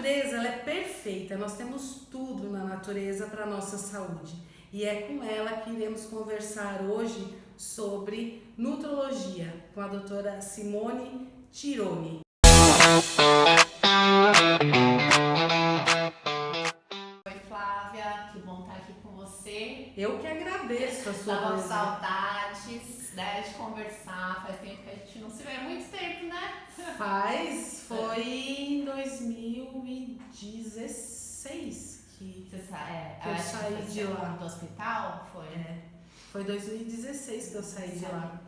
natureza, ela é perfeita, nós temos tudo na natureza para a nossa saúde. E é com ela que iremos conversar hoje sobre nutrologia, com a doutora Simone Tironi. Oi Flávia, que bom estar aqui com você. Eu que agradeço a sua Tava com presença. saudades, né, de conversar, faz tempo que a gente não se vê, muito tempo, né? Foi em 2016 que Você eu saí saí de lá. do hospital, foi? Foi 2016 que eu saí de lá.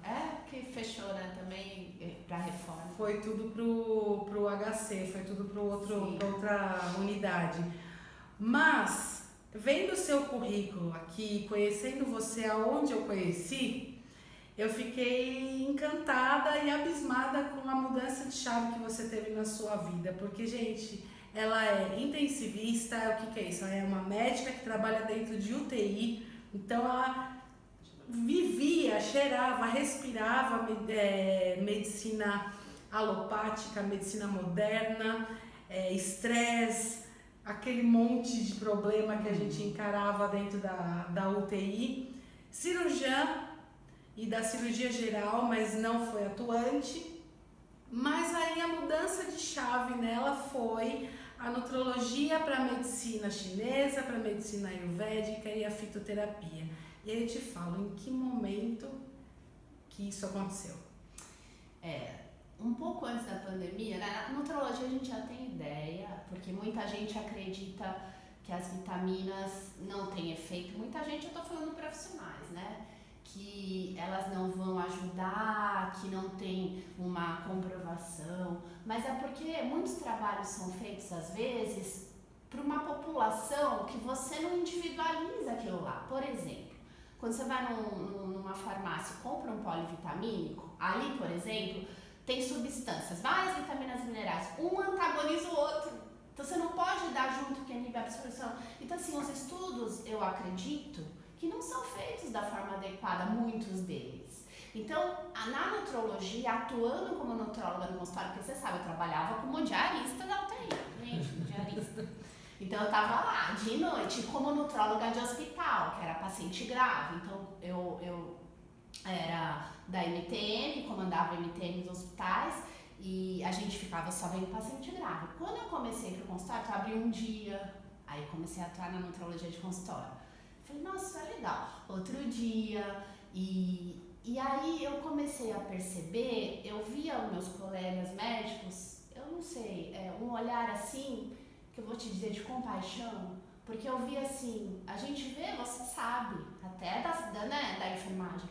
Que fechou, né, também pra reforma. Foi tudo pro HC, foi tudo pra outra unidade. Mas, vendo o seu currículo aqui, conhecendo você aonde eu conheci, eu fiquei encantada e abismada com a mudança de chave que você teve na sua vida. Porque, gente, ela é intensivista, o que é isso? Ela é uma médica que trabalha dentro de UTI, então ela vivia, cheirava, respirava medicina alopática, medicina moderna, estresse, aquele monte de problema que a gente encarava dentro da UTI, cirurgiã e da cirurgia geral, mas não foi atuante. Mas aí a mudança de chave nela foi a nutrologia para a medicina chinesa, para a medicina ayurvédica e a fitoterapia. E aí eu te falo, em que momento que isso aconteceu? Um pouco antes da pandemia, né? Na nutrologia a gente já tem ideia, porque muita gente acredita que as vitaminas não têm efeito. Muita gente, eu tô falando profissionais, né? Que elas não vão ajudar, que não tem uma comprovação. Mas é porque muitos trabalhos são feitos, às vezes, para uma população que você não individualiza aquilo lá. Por exemplo, quando você vai numa farmácia e compra um polivitamínico, ali, por exemplo, tem substâncias, várias vitaminas e minerais, um antagoniza o outro. Então você não pode dar junto que inibe a absorção. Então assim, os estudos, eu acredito, que não são feitos da forma adequada, muitos deles. Então, na nutrologia, atuando como nutróloga no consultório, porque você sabe, eu trabalhava como diarista da UTI, gente, diarista. Então eu tava lá de noite como nutróloga de hospital, que era paciente grave. Então eu era da MTM, comandava MTM dos hospitais e a gente ficava só vendo paciente grave. Quando eu comecei pro consultório, eu abri um dia, aí comecei a atuar na nutrologia de consultório. Falei, nossa, isso é legal. Outro dia, e aí eu comecei a perceber, eu via os meus colegas médicos, eu não sei, um olhar assim, que eu vou te dizer, de compaixão, porque eu via assim, a gente vê, você sabe, até da enfermagem,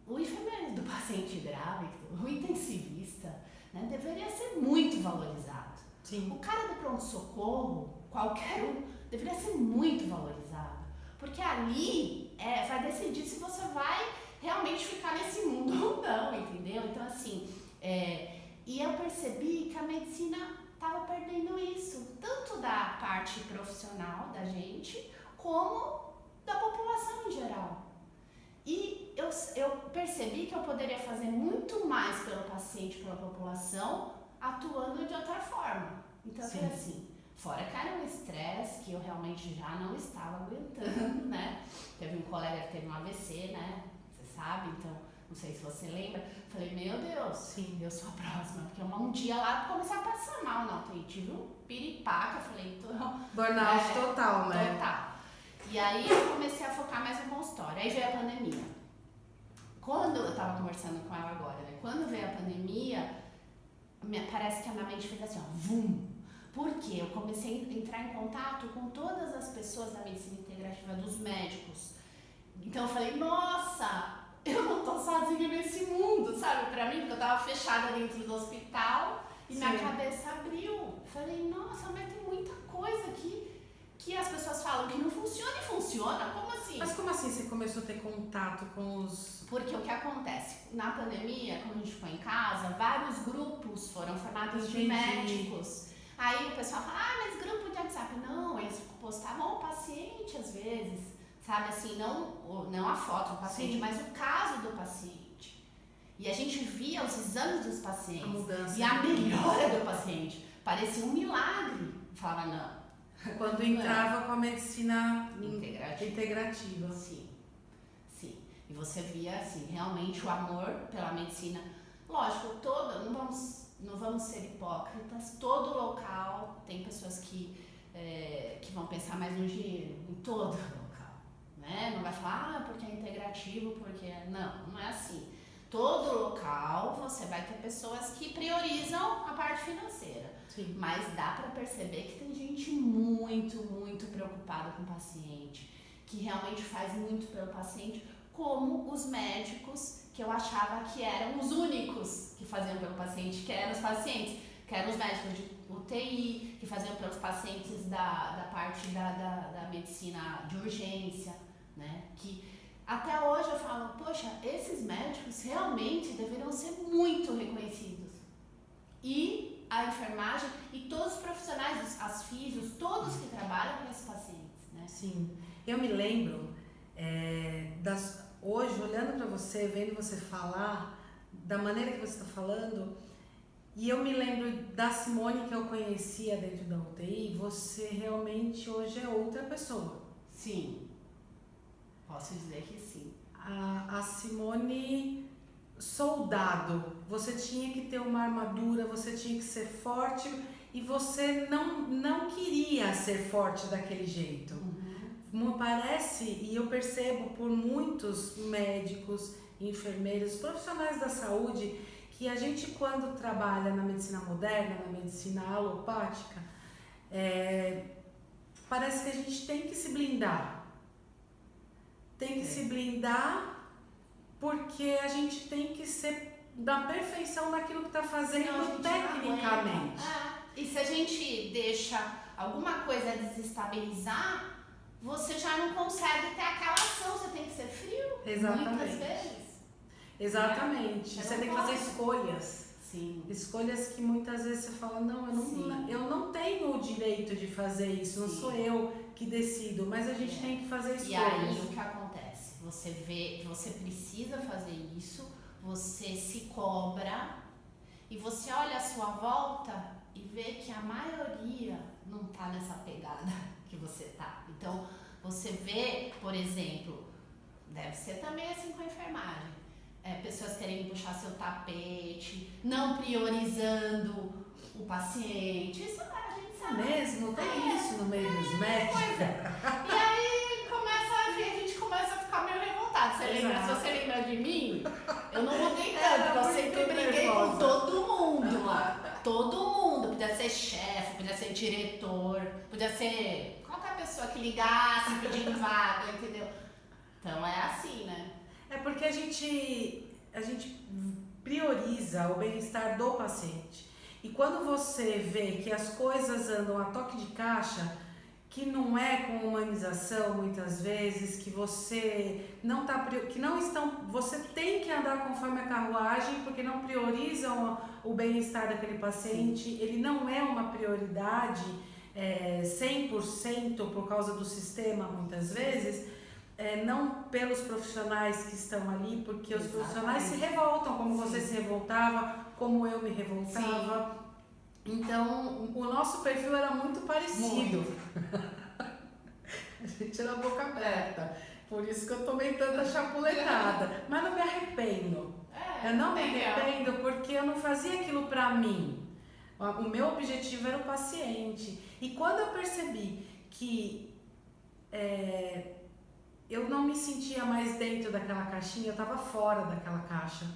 o enfermeiro do paciente grave, o intensivista, né, deveria ser muito valorizado. Sim. O cara do pronto-socorro, qualquer um, deveria ser muito valorizado, porque ali vai decidir se você vai realmente ficar nesse mundo ou não, entendeu? Então assim, e eu percebi que a medicina estava perdendo isso, tanto da parte profissional da gente, como da população em geral. E eu percebi que eu poderia fazer muito mais pelo paciente, pela população, atuando de outra forma. Então eu falei assim, fora que era um estresse que eu realmente já não estava aguentando, né? Teve um colega que teve um AVC, né? Você sabe, então, não sei se você lembra. Falei, meu Deus, sim, eu sou a próxima. Porque um dia lá comecei a passar mal na UTI, tive um piripaca, falei, Burnout total, né? Total. E aí eu comecei a focar mais no consultório. Aí veio a pandemia. Quando eu tava conversando com ela agora, né? Quando veio a pandemia, parece que a minha mente fez assim, ó, vum. Porque eu comecei a entrar em contato com todas as pessoas da medicina integrativa, dos médicos. Então eu falei, nossa, eu não tô sozinha nesse mundo, sabe? Pra mim, porque eu tava fechada dentro do hospital e minha cabeça abriu. Falei, nossa, mas tem muita coisa aqui que as pessoas falam que não funciona e funciona. Como assim? Mas como assim você começou a ter contato com os... Porque o que acontece? Na pandemia, quando a gente ficou em casa, vários grupos foram formados de médicos. Aí o pessoal fala, mas grupo de WhatsApp. Não, eles postavam o paciente às vezes, sabe assim, não a foto do paciente, mas o caso do paciente. E a gente via os exames dos pacientes a mudança, e a melhora do paciente. O parecia um milagre. Eu falava, não. Quando entrava com a medicina integrativa. Sim, sim. E você via, assim, realmente o amor pela medicina. Lógico, não vamos ser hipócritas, todo local tem pessoas que vão pensar mais no dinheiro, em todo local, né? Não vai falar, porque é integrativo, porque... Não é assim. Todo local você vai ter pessoas que priorizam a parte financeira. Sim. Mas dá para perceber que tem gente muito, muito preocupada com o paciente, que realmente faz muito pelo paciente, como os médicos que eu achava que eram os únicos que faziam pelo paciente, que eram os pacientes, que eram os médicos de UTI, que faziam pelos pacientes da parte da medicina de urgência, né? Que até hoje eu falo, poxa, esses médicos realmente deveriam ser muito reconhecidos. E a enfermagem e todos os profissionais, as físios, todos que trabalham com esses pacientes, né? Sim, eu me lembro hoje, olhando para você, vendo você falar, da maneira que você está falando, e eu me lembro da Simone que eu conhecia dentro da UTI, você realmente hoje é outra pessoa. Sim, posso dizer que sim. A Simone soldado, você tinha que ter uma armadura, você tinha que ser forte e você não queria ser forte daquele jeito. Me parece, e eu percebo por muitos médicos, enfermeiros, profissionais da saúde, que a gente quando trabalha na medicina moderna, na medicina alopática, parece que a gente tem que se blindar. Tem que se blindar porque a gente tem que ser da perfeição naquilo que está fazendo tecnicamente. E se a gente deixa alguma coisa desestabilizar, você já não consegue ter aquela ação, você tem que ser frio. Exatamente. Muitas vezes. Exatamente. Você tem que fazer escolhas. Sim. Escolhas que muitas vezes você fala, não, eu não tenho o direito de fazer isso, não sou eu que decido, mas a gente tem que fazer escolhas. E aí o que acontece? Você precisa fazer isso, você se cobra e você olha a sua volta e vê que a maioria não tá nessa pegada que você tá. Então, você vê, por exemplo, deve ser também assim com a enfermagem, pessoas querendo puxar seu tapete, não priorizando o paciente. Isso a gente sabe. Mesmo? Tem isso no meio dos médicos? E aí a gente começa a ficar meio revoltado. Se você lembra de mim, eu não mudei tanto, eu sempre briguei com todo mundo lá. Todo mundo. Podia ser chefe, podia ser diretor, podia ser qualquer pessoa que ligasse pedindo vaga, entendeu? Então é assim, né? É porque a gente prioriza o bem-estar do paciente. E quando você vê que as coisas andam a toque de caixa, que não é com humanização muitas vezes, que você não tá, que não estão, você tem que andar conforme a carruagem porque não priorizam o bem-estar daquele paciente. Sim. Ele não é uma prioridade 100% por causa do sistema muitas vezes, não pelos profissionais que estão ali, porque os profissionais se revoltam, como você se revoltava, como eu me revoltava. Sim. Então, o nosso perfil era muito parecido. A gente era boca aberta. Por isso que eu tomei tanta chapuletada. Mas não me arrependo. Eu não me arrependo porque eu não fazia aquilo pra mim. O meu objetivo era o paciente. E quando eu percebi que eu não me sentia mais dentro daquela caixinha, eu estava fora daquela caixa.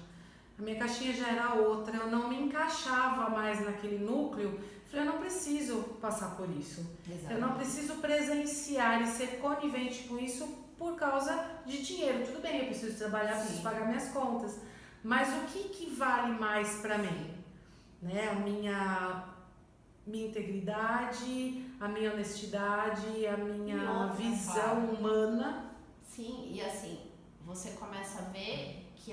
A minha caixinha já era outra, eu não me encaixava mais naquele núcleo. Falei, eu não preciso passar por isso. Exatamente. Eu não preciso presenciar e ser conivente com isso por causa de dinheiro. Tudo bem, eu preciso trabalhar, preciso pagar minhas contas. Mas o que vale mais para mim? Né? A minha integridade, a minha honestidade, a minha visão humana. Sim, e assim, você começa a ver que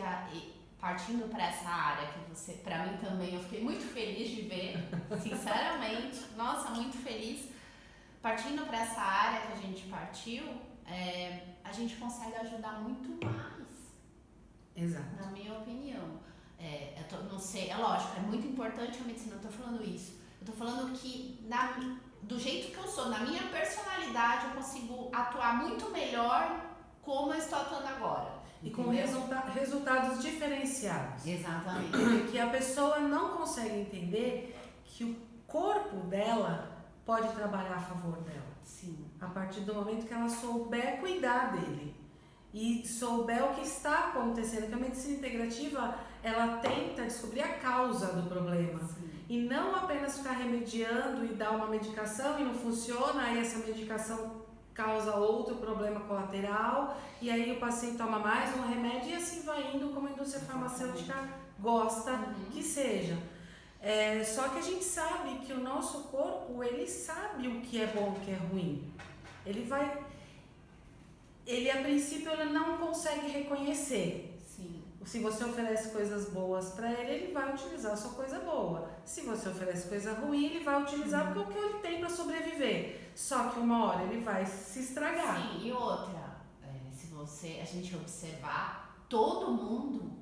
partindo para essa área que você, para mim também, eu fiquei muito feliz de ver, sinceramente, nossa, muito feliz. Partindo para essa área que a gente partiu, a gente consegue ajudar muito mais. Exato. Na minha opinião. Não sei, é lógico, é muito importante a medicina, eu tô falando isso, Eu tô falando que do jeito que eu sou, na minha personalidade, eu consigo atuar muito melhor como eu estou atuando agora. E com resultados diferenciados. Exatamente. Porque a pessoa não consegue entender que o corpo dela pode trabalhar a favor dela. Sim. A partir do momento que ela souber cuidar dele e souber o que está acontecendo, que a medicina integrativa, ela tenta descobrir a causa do problema. Sim. E não apenas ficar remediando e dar uma medicação e não funciona, aí essa medicação causa outro problema colateral e aí o paciente toma mais um remédio e assim vai indo como a indústria farmacêutica gosta que seja. Só que a gente sabe que o nosso corpo, ele sabe o que é bom e o que é ruim. Ele a princípio ele não consegue reconhecer. Sim. Se você oferece coisas boas para ele vai utilizar a sua coisa boa. Se você oferece coisa ruim, ele vai utilizar porque é o que ele tem para sobreviver. Só que uma hora ele vai se estragar. Sim, e outra, se a gente observar, todo mundo,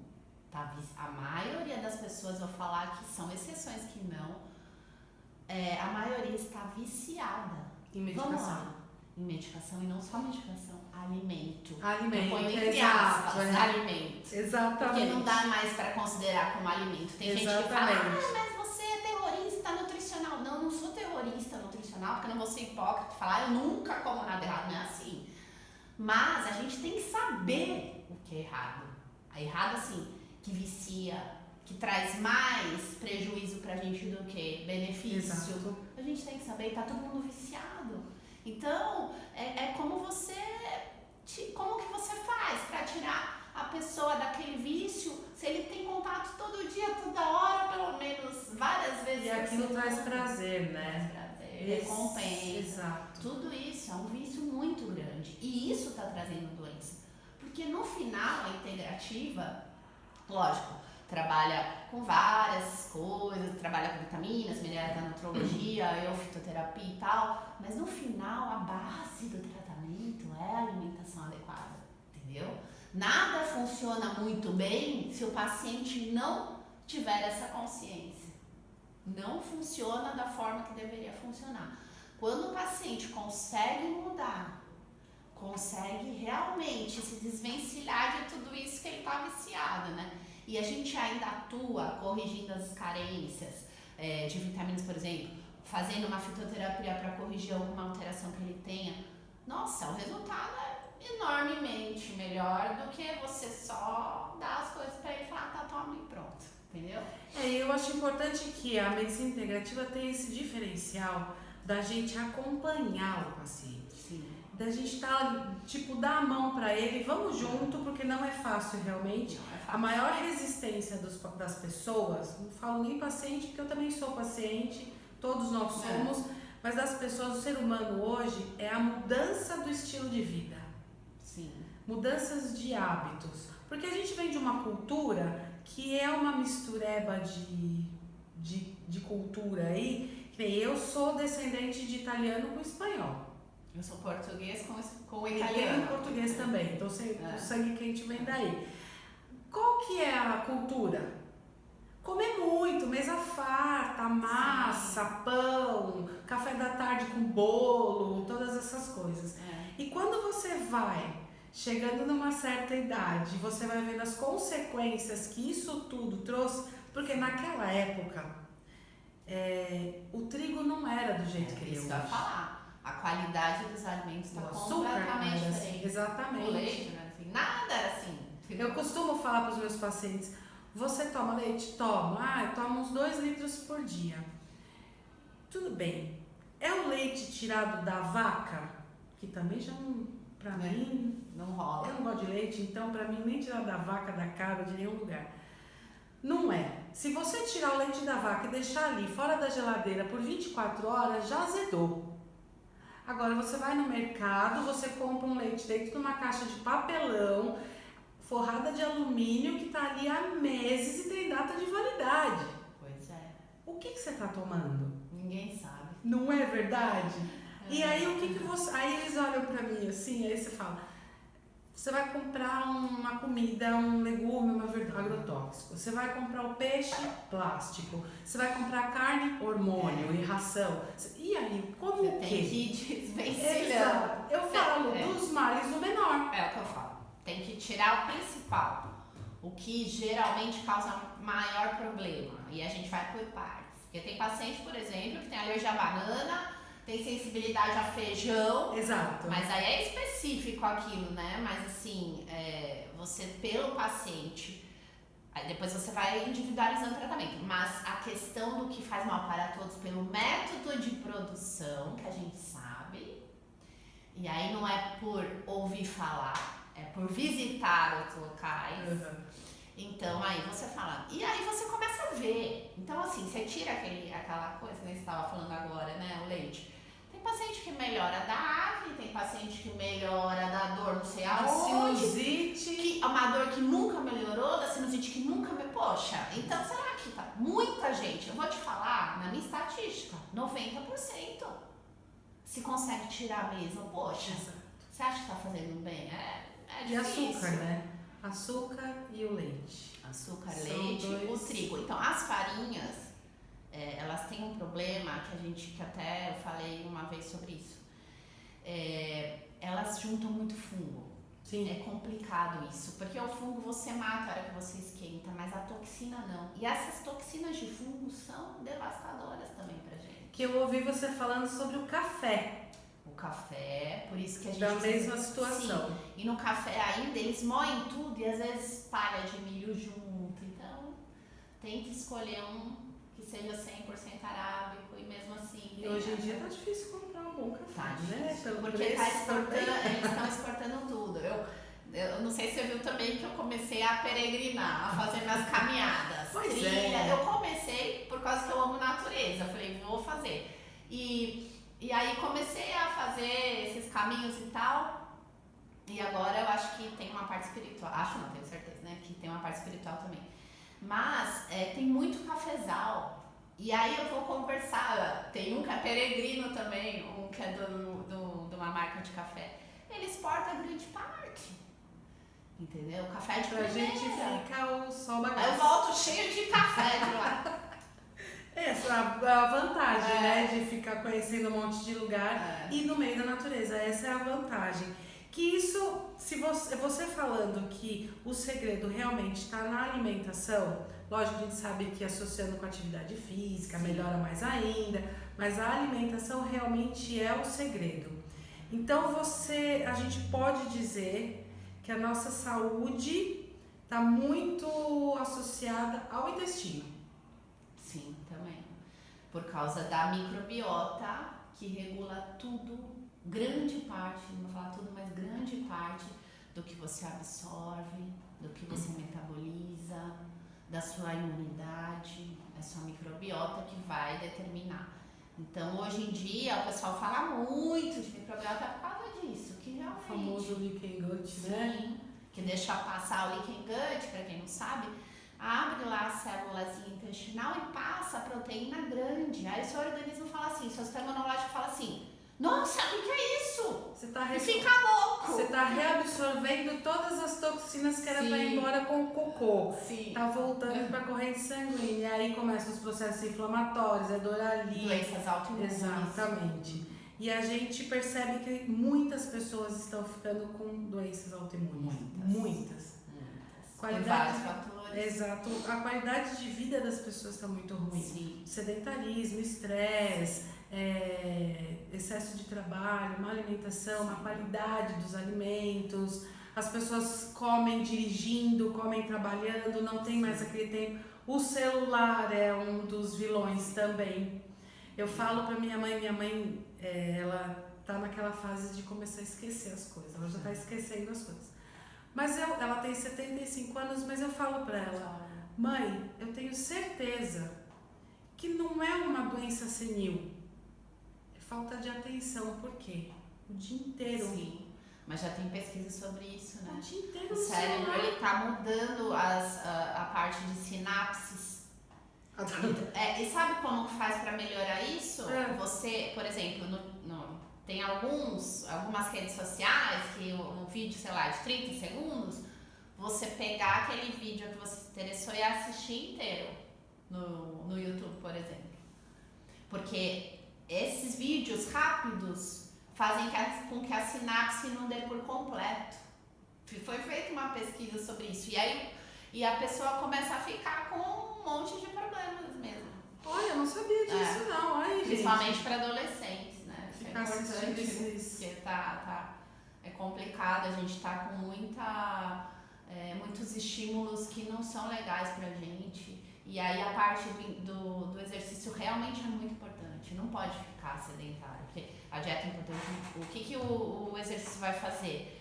a maioria das pessoas, vou falar que são exceções que não, a maioria está viciada. Em medicação. Vamos lá. Em medicação, e não só medicação, alimento. Alimento, põe entre aspas, alimento. Exatamente. Porque não dá mais para considerar como alimento. Tem gente que fala, mas você é terrorista nutricional. Não, eu não sou terrorista nutricional, porque eu não vou ser hipócrita e falar, eu nunca como nada errado, não é assim. Mas a gente tem que saber o que é errado. É errado assim, que vicia, que traz mais prejuízo pra gente do que benefício. Exato. A gente tem que saber, tá todo mundo viciado. Então, como que você faz para tirar a pessoa daquele vício, se ele tem contato todo dia, toda hora, pelo menos várias vezes. E aquilo traz prazer, né? Traz prazer, recompensa. Exato. Tudo isso é um vício muito grande. E isso está trazendo doença. Porque no final, a integrativa, lógico, trabalha com várias coisas, trabalha com vitaminas, melhora da nutrologia, fitoterapia e tal, mas no final a base do tratamento é a alimentação adequada, entendeu? Nada funciona muito bem se o paciente não tiver essa consciência. Não funciona da forma que deveria funcionar. Quando o paciente consegue mudar, consegue realmente se desvencilhar de tudo isso que ele está viciado, né? E a gente ainda atua corrigindo as carências de vitaminas, por exemplo, fazendo uma fitoterapia para corrigir alguma alteração que ele tenha. Nossa, o resultado é enormemente melhor do que você só dar as coisas para ele e falar, tá, toma e pronto, entendeu? Eu acho importante que a medicina integrativa tenha esse diferencial da gente acompanhar o paciente. Sim. Da gente dar a mão para ele, vamos junto, porque não é fácil realmente. A maior resistência das pessoas, não falo nem paciente, porque eu também sou paciente, todos nós somos, mas das pessoas, o ser humano hoje é a mudança do estilo de vida. Sim. Mudanças de hábitos. Porque a gente vem de uma cultura que é uma mistureba de cultura aí, que nem eu sou descendente de italiano com espanhol. Eu sou português com italiano. E português também, então o sangue quente vem daí. Qual que é a cultura? Comer muito, mesa farta, massa, pão, café da tarde com bolo, todas essas coisas. E quando você vai chegando numa certa idade, você vai vendo as consequências que isso tudo trouxe, porque naquela época o trigo não era do jeito que ele é hoje. Isso vai falar. A qualidade dos alimentos está completamente diferente. Exatamente. O leite, né? Assim, nada era assim. Eu costumo falar para os meus pacientes, você toma leite? Tomo. Eu tomo uns 2 litros por dia. Tudo bem. É o leite tirado da vaca? Que também já não, pra mim, não rola. Eu não gosto de leite, então pra mim nem tirado da vaca, da cabra, de nenhum lugar. Não é. Se você tirar o leite da vaca e deixar ali fora da geladeira por 24 horas, já azedou. Agora você vai no mercado, você compra um leite dentro de uma caixa de papelão, forrada de alumínio, que está ali há meses e tem data de validade. Pois é. O que você está tomando? Ninguém sabe. Não é verdade? E aí o que você... Aí eles olham para mim assim, aí você fala, Você vai comprar uma comida, um legume, uma verdura, agrotóxico. Você vai comprar o peixe, plástico. Você vai comprar carne, hormônio e ração. E aí, como o quê? Tem que desvencilhar. Exato. Eu falo dos males o menor. É o que eu falo. Tem que tirar o principal. O que geralmente causa maior problema. E a gente vai por partes. Porque tem paciente, por exemplo, que tem alergia à banana, tem sensibilidade a feijão. Exato. Mas aí é específico aquilo, né? Mas assim, você pelo paciente, aí depois você vai individualizando o tratamento. Mas a questão do que faz mal para todos pelo método de produção, que a gente sabe, e aí não é por ouvir falar, é por visitar os locais. Uhum. Então aí você fala, e aí você começa a ver. Então assim, você tira aquela coisa que você estava falando agora, né, o leite. Tem paciente que melhora da acne, tem paciente que melhora da dor não sei aonde. Sinusite. Uma dor que nunca melhorou, da sinusite que nunca me... Poxa, então será que tá? Muita gente, eu vou te falar, na minha estatística, 90% se consegue tirar mesmo. Poxa, você acha que tá fazendo bem? É difícil. E açúcar, né? Açúcar e o leite. Açúcar, São leite, dois. o trigo. Então, as farinhas, elas têm um problema que até eu falei uma vez sobre isso. Elas juntam muito fungo. Sim. É complicado isso, porque o fungo você mata a hora que você esquenta, mas a toxina não. E essas toxinas de fungo são devastadoras também pra gente. Que eu ouvi você falando sobre o café. O café, por isso que a gente... Da mesma situação. Sim, e no café ainda eles moem tudo e às vezes palha de milho junto. Então, tem que escolher um que seja 100% arábico e mesmo assim... E hoje em dia tá difícil comprar um bom café, tá né? difícil, Pelo porque preço eles estão exportando tudo. Eu não sei se você viu também que eu comecei a peregrinar, a fazer minhas caminhadas. Pois trilha. Eu comecei por causa que eu amo natureza. Eu falei, vou fazer. E aí comecei a fazer esses caminhos e tal. E agora eu acho que tem uma parte espiritual. Acho não, tenho certeza, né? Que tem uma parte espiritual também. Mas tem muito cafezal. E aí eu vou conversar. Tem um que é peregrino também, um que é de uma marca de café. Ele exporta grande parte. Entendeu? Café de pra primeira. gente fica o sol bagaço. Aí eu volto cheio de café de lá. Essa é a vantagem, né? De ficar conhecendo um monte de lugar e no meio da natureza. Essa é a vantagem. Que isso, se você falando que o segredo realmente está na alimentação, lógico que a gente sabe que associando com a atividade física melhora mais ainda, mas a alimentação realmente é o segredo. Então a gente pode dizer que a nossa saúde está muito associada ao intestino. Sim, também. Por causa da microbiota que regula tudo, grande parte, não vou falar tudo, mas grande parte do que você absorve, do que você metaboliza, da sua imunidade, é sua microbiota que vai determinar. Então, hoje em dia, o pessoal fala muito de microbiota por causa disso, que realmente... O famoso leak and gut, né? Sim, que deixa passar o leak and gut, para quem não sabe, abre lá a células intestinal e passa a proteína grande. Aí o seu organismo fala assim, seu sistema imunológico fala assim, nossa, o que é isso? E fica louco. Você tá reabsorvendo todas as toxinas que era para ir embora com o cocô. Sim. Tá voltando para a corrente sanguínea. E aí começam os processos inflamatórios, a dor ali. Doenças autoimunes. Exatamente. E a gente percebe que muitas pessoas estão ficando com doenças autoimunes. Muitas. Por vários fatores. Exato. A qualidade de vida das pessoas está muito ruim. Sim. Sedentarismo, estresse, excesso de trabalho, má alimentação, má qualidade dos alimentos. As pessoas comem dirigindo, comem trabalhando, não tem mais aquele tempo. O celular é um dos vilões também. Eu falo para minha mãe, ela tá naquela fase de começar a esquecer as coisas, ela já tá esquecendo as coisas. Mas ela tem 75 anos, mas eu falo para ela, mãe, eu tenho certeza que não é uma doença senil, é falta de atenção, por quê? O dia inteiro. Sim, mas já tem pesquisa sobre isso, né? O dia inteiro o cérebro, ele tá mudando a parte de sinapses. E sabe como que faz para melhorar isso? Você, por exemplo, Tem algumas redes sociais que um vídeo, sei lá, de 30 segundos, você pegar aquele vídeo que você se interessou e assistir inteiro no YouTube, por exemplo. Porque esses vídeos rápidos fazem com que a sinapse não dê por completo. Foi feita uma pesquisa sobre isso. E a pessoa começa a ficar com um monte de problemas mesmo. Olha, eu não sabia disso não. Aí, principalmente para adolescentes, né? Isso é importante, porque é complicado, a gente tá com muitos estímulos que não são legais pra gente. E aí a parte do exercício realmente é muito importante, não pode ficar sedentário, porque a dieta é importante. O que o exercício vai fazer?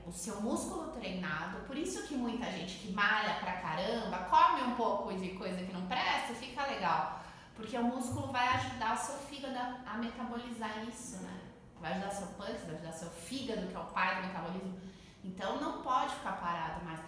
O seu músculo treinado, por isso que muita gente que malha pra caramba, come um pouco de coisa que não presta, fica legal. Porque o músculo vai ajudar o seu fígado a metabolizar isso, né? Vai ajudar seu pâncreas, vai ajudar seu fígado, que é o pai do metabolismo. Então não pode ficar parado mais.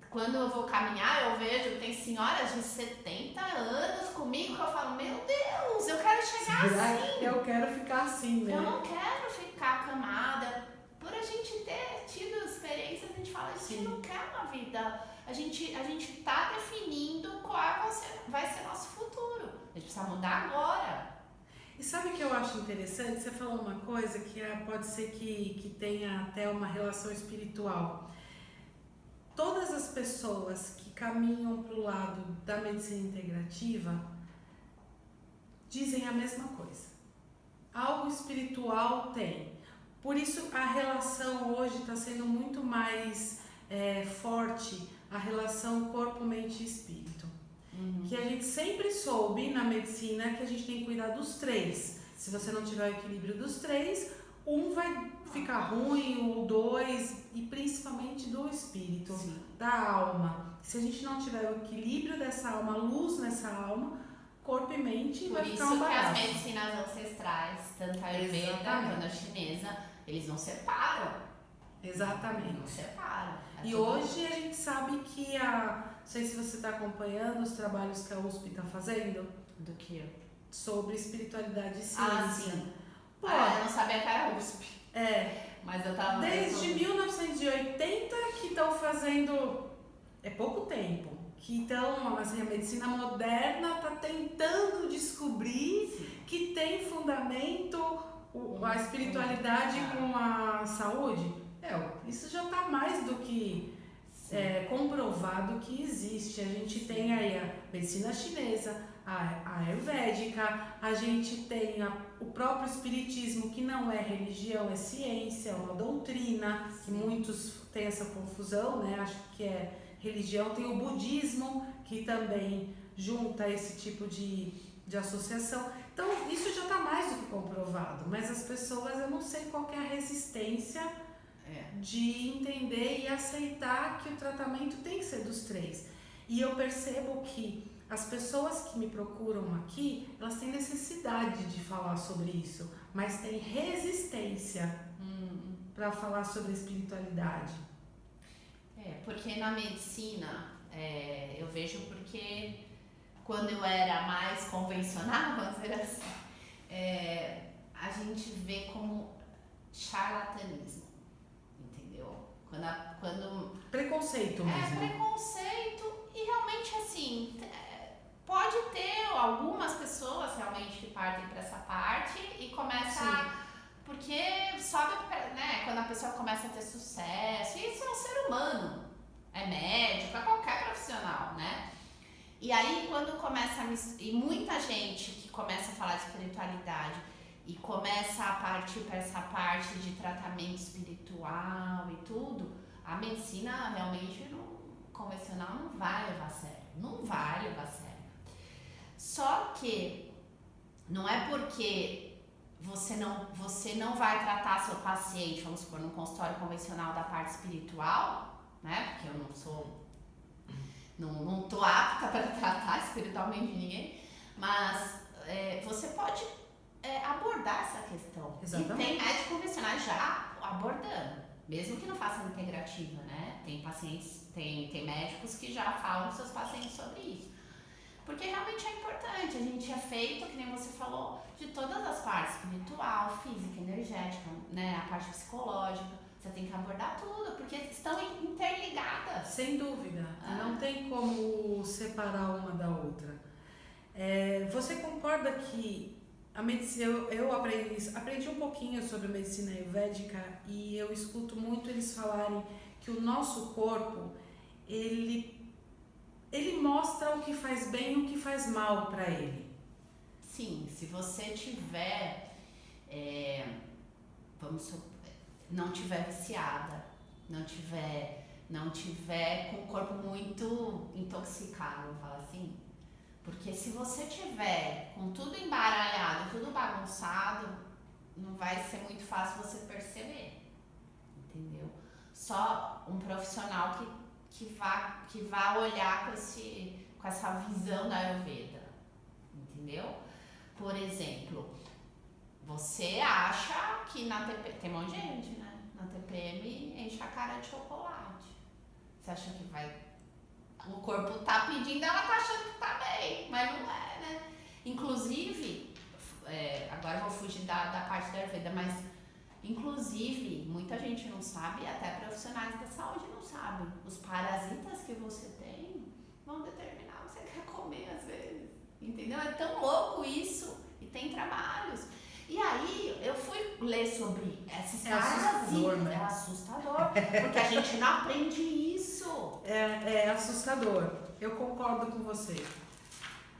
Quando eu vou caminhar, eu vejo, tem senhoras de 70 anos comigo que eu falo, meu Deus, eu quero chegar assim. Eu quero ficar assim, né? Eu não quero ficar acamada. Por a gente ter tido experiências, a gente fala, a gente não quer uma vida. A gente tá definindo qual vai ser nosso futuro. A gente precisa mudar agora. E sabe o que eu acho interessante? Você falou uma coisa que pode ser que tenha até uma relação espiritual. Todas as pessoas que caminham para o lado da medicina integrativa dizem a mesma coisa. Algo espiritual tem. Por isso a relação hoje está sendo muito mais forte, a relação corpo, mente e espírito. Que a gente sempre soube na medicina que a gente tem que cuidar dos três. Se você não tiver o equilíbrio dos três, um vai ficar ruim, ou dois, e principalmente do espírito, da alma. Se a gente não tiver o equilíbrio dessa alma, a luz nessa alma, corpo e mente vai ficar um barato. Por isso que as medicinas ancestrais, tanto a Ayurveda quanto a chinesa, eles não separam. Exatamente. Não separam. E hoje a gente sabe que não sei se você está acompanhando os trabalhos que a USP está fazendo. Do que? Sobre espiritualidade e ciência. Sim. Eu não sabia que era USP. Mas eu tava... Desde 1980 que estão fazendo... É pouco tempo. Que então, assim, a medicina moderna está tentando descobrir que tem fundamento a espiritualidade com a saúde. Isso já está mais do que comprovado que existe. A gente tem aí a medicina chinesa, a ayurvédica, a gente tem o próprio espiritismo, que não é religião, é ciência, é uma doutrina, que muitos têm essa confusão, né? Acho que é religião. Tem o budismo, que também junta esse tipo de associação. Então, isso já está mais do que comprovado, mas as pessoas, eu não sei qual que é a resistência de entender e aceitar que o tratamento tem que ser dos três. E eu percebo que as pessoas que me procuram aqui, elas têm necessidade de falar sobre isso, mas têm resistência para falar sobre espiritualidade. Porque na medicina, eu vejo porque quando eu era mais convencional, vamos dizer assim, a gente vê como charlatanismo, entendeu? Quando preconceito mesmo. Preconceito e realmente assim, pode ter algumas pessoas realmente que partem para essa parte e começa porque sobe, né, quando a pessoa começa a ter sucesso, e isso é um ser humano, é médico, é qualquer profissional, né? E aí quando começa e muita gente que começa a falar de espiritualidade e começa a partir para essa parte de tratamento espiritual e tudo, a medicina realmente convencional não vai levar a sério, não vai levar a sério. Só que não é porque você não vai tratar seu paciente, vamos supor, num consultório convencional da parte espiritual, né? Porque eu não tô apta para tratar espiritualmente ninguém, mas você pode abordar essa questão. Exatamente. E tem médicos convencionais já abordando, mesmo que não façam integrativa, né? Tem pacientes, tem médicos que já falam com seus pacientes sobre isso. Porque realmente é importante, a gente é feito, que nem você falou, de todas as partes, espiritual, física, energética. energética, né? A parte psicológica. Você tem que abordar tudo, porque estão interligadas. Sem dúvida. Não tem como separar uma da outra. Você concorda que a medicina, eu aprendi um pouquinho sobre a medicina ayurvédica e eu escuto muito eles falarem que o nosso corpo, ele mostra o que faz bem e o que faz mal para ele. Sim, se você tiver, não tiver viciada, não tiver com o corpo muito intoxicado, vamos falar assim. Porque se você tiver com tudo embaralhado, tudo bagunçado, não vai ser muito fácil você perceber, entendeu? Só um profissional que vá olhar com essa visão da Ayurveda, entendeu? Por exemplo, você acha que na TPM, tem um monte de gente, né? Na TPM enche a cara de chocolate. Você acha que o corpo tá pedindo, ela tá achando que tá bem, mas não é, né? Inclusive, agora eu vou fugir da parte da Ayurveda, mas inclusive, muita gente não sabe, até profissionais da saúde não sabem. Os parasitas que você tem vão determinar o que você quer comer às vezes, entendeu? É tão louco isso, e tem trabalhos. E aí, eu fui ler sobre esses parasitas, né? É assustador, porque a gente não aprende isso. É assustador, eu concordo com você.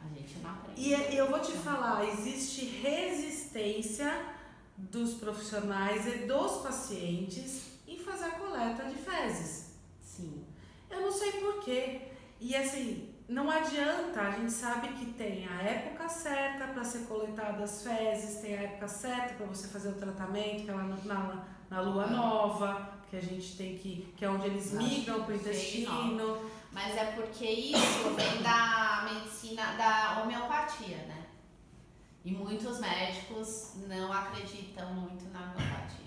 A gente não aprende. E eu vou te falar, existe resistência dos profissionais e dos pacientes em fazer a coleta de fezes. Sim. Eu não sei porquê. E assim, não adianta, a gente sabe que tem a época certa para ser coletadas as fezes, tem a época certa para você fazer o tratamento, que é lá na lua nova, que a gente tem que é onde eles migram para o intestino. Mas é porque isso vem da medicina, da homeopatia, né? E muitos médicos não acreditam muito na homeopatia.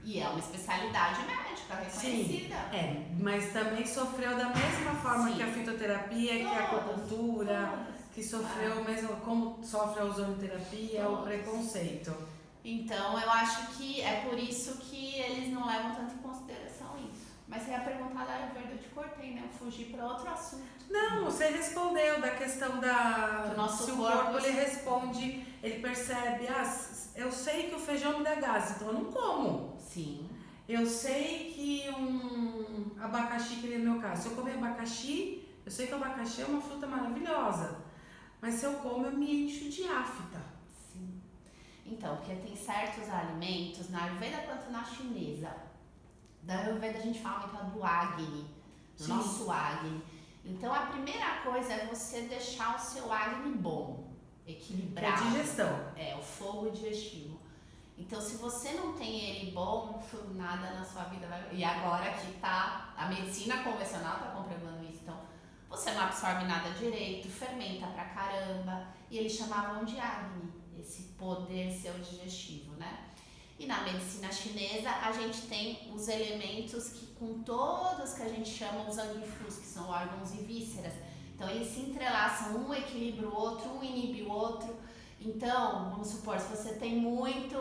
E é uma especialidade médica reconhecida. Sim, mas também sofreu da mesma forma que a fitoterapia, que a acupuntura, que sofreu mesmo, como sofre a ozonoterapia, o preconceito. Então, eu acho que é por isso que eles não levam tanto em consideração isso. Mas você ia perguntar da Ayurveda, eu te cortei, né? Eu fugi para outro assunto. Não, você respondeu da questão da... Se o corpo ele responde, ele percebe, eu sei que o feijão me dá gás, então eu não como. Sim. Eu sei que um abacaxi, que nem no meu caso, se eu comer abacaxi, eu sei que o abacaxi é uma fruta maravilhosa, mas se eu como, eu me encho de afta. Sim. Então, porque tem certos alimentos, na Ayurveda quanto na chinesa. Da Ayurveda a gente fala muito do Agni, do nosso Agni. Então, a primeira coisa é você deixar o seu Agni bom, equilibrado. É a digestão. O fogo digestivo. Então, se você não tem ele bom, nada na sua vida vai... E agora que a medicina convencional tá comprovando isso. Então, você não absorve nada direito, fermenta pra caramba. E eles chamavam de Agni, esse poder seu digestivo, né? E na medicina chinesa, a gente tem os elementos que, com todos que a gente chama os anguifus, que são órgãos e vísceras. Então, eles se entrelaçam, um equilibra o outro, um inibe o outro. Então, vamos supor, se você tem muita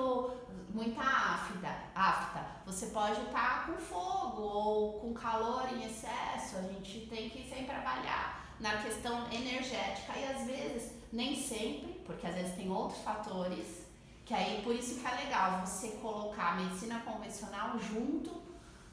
afta, você pode estar com fogo ou com calor em excesso. A gente tem que sempre avaliar na questão energética e às vezes, nem sempre, porque às vezes tem outros fatores, que aí por isso que é legal você colocar a medicina convencional junto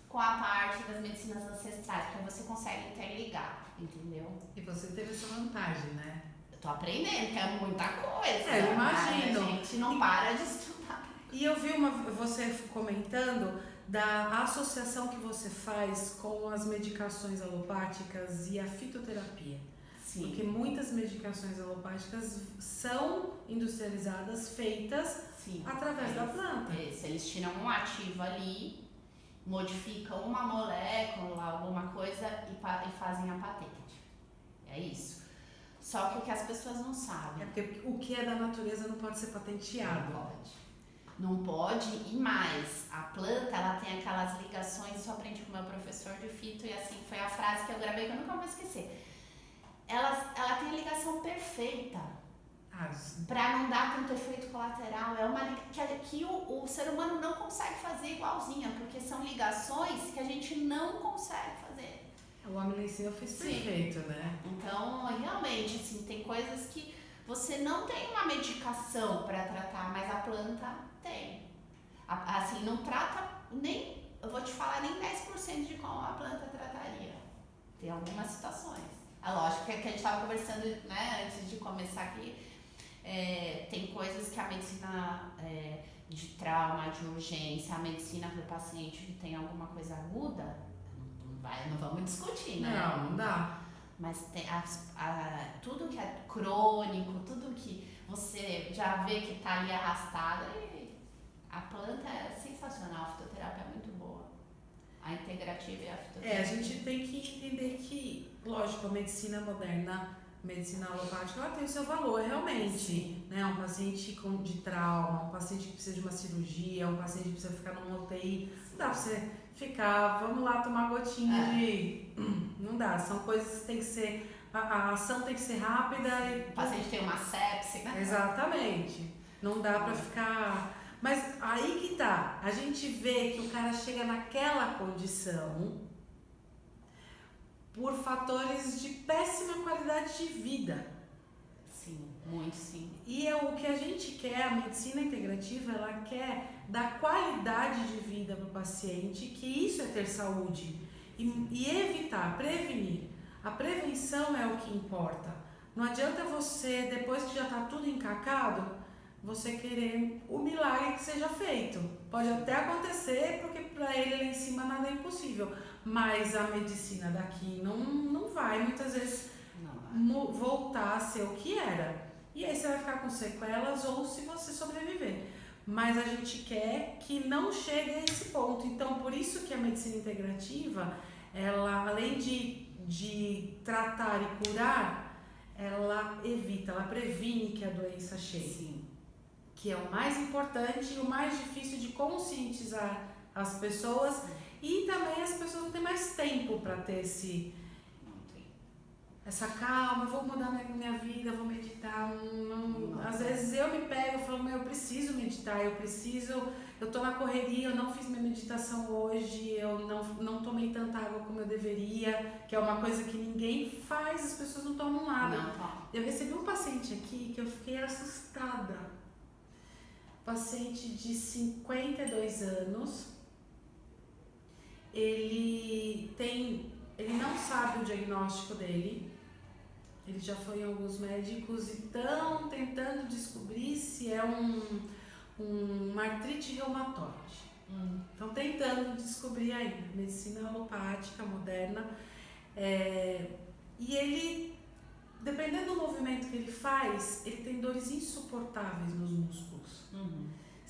com a parte das medicinas ancestrais, porque você consegue interligar, entendeu? E você teve essa vantagem, né? Tô aprendendo, que é muita coisa. Eu imagino. A gente não para de estudar. E eu vi você comentando da associação que você faz com as medicações alopáticas e a fitoterapia. Sim. Porque muitas medicações alopáticas são industrializadas, feitas através da planta. Isso, eles tiram um ativo ali, modificam uma molécula, alguma coisa e fazem a patente. É isso. Só que o que as pessoas não sabem. É porque o que é da natureza não pode ser patenteado. Não pode, e mais, a planta, ela tem aquelas ligações, isso eu aprendi com o meu professor de fito, e assim, foi a frase que eu gravei que eu nunca vou esquecer. Ela tem a ligação perfeita, para não dar tanto efeito colateral, aqui o ser humano não consegue fazer igualzinha, porque são ligações que a gente não consegue fazer. O homem lá em cima fez perfeito, né? Então, realmente, assim, tem coisas que você não tem uma medicação para tratar, mas a planta tem. Assim, não trata nem, eu vou te falar, nem 10% de como a planta trataria. Tem algumas situações. É lógico que a gente estava conversando, né, antes de começar aqui, tem coisas que a medicina de trauma, de urgência, a medicina para o paciente que tem alguma coisa aguda, não vamos discutir, né? Não dá. Mas tem tudo que é crônico, tudo que você já vê que está ali arrastado, a planta é sensacional, a fitoterapia é muito boa. A integrativa e a fitoterapia. A gente tem que entender que, lógico, a medicina moderna, a medicina alopática, ela tem o seu valor, realmente. Né? Um paciente de trauma, um paciente que precisa de uma cirurgia, um paciente que precisa ficar numa UTI, não dá pra você ficar, vamos lá tomar gotinha de... Não dá, são coisas que tem que ser... A ação tem que ser rápida e... O paciente tem uma sepse, né? Exatamente. Não dá pra ficar... Mas aí que tá, a gente vê que o cara chega naquela condição por fatores de péssima qualidade de vida. Sim, muito sim. E o que a gente quer, a medicina integrativa, ela quer dar qualidade de vida para o paciente, que isso é ter saúde. E evitar, prevenir. A prevenção é o que importa. Não adianta você, depois que já está tudo encacado, você querer o milagre que seja feito. Pode até acontecer, porque para ele lá em cima nada é impossível. Mas a medicina daqui não vai, muitas vezes, voltar a ser o que era. E aí você vai ficar com sequelas ou se você sobreviver. Mas a gente quer que não chegue a esse ponto. Então, por isso que a medicina integrativa, ela, além de tratar e curar, ela evita, ela previne que a doença chegue. Sim. Que é o mais importante e o mais difícil de conscientizar as pessoas. Sim. E também as pessoas não têm mais tempo para ter essa calma, vou mudar minha vida, vou meditar. Às vezes eu me pego e falo, eu preciso meditar, eu tô na correria, eu não fiz minha meditação hoje, eu não tomei tanta água como eu deveria, que é uma coisa que ninguém faz, as pessoas não tomam nada. Eu recebi um paciente aqui que eu fiquei assustada. Paciente de 52 anos, ele não sabe o diagnóstico dele, ele já foi em alguns médicos e estão tentando descobrir se é uma artrite reumatoide. Estão tentando descobrir ainda, medicina alopática moderna. E ele, dependendo do movimento que ele faz, ele tem dores insuportáveis nos músculos.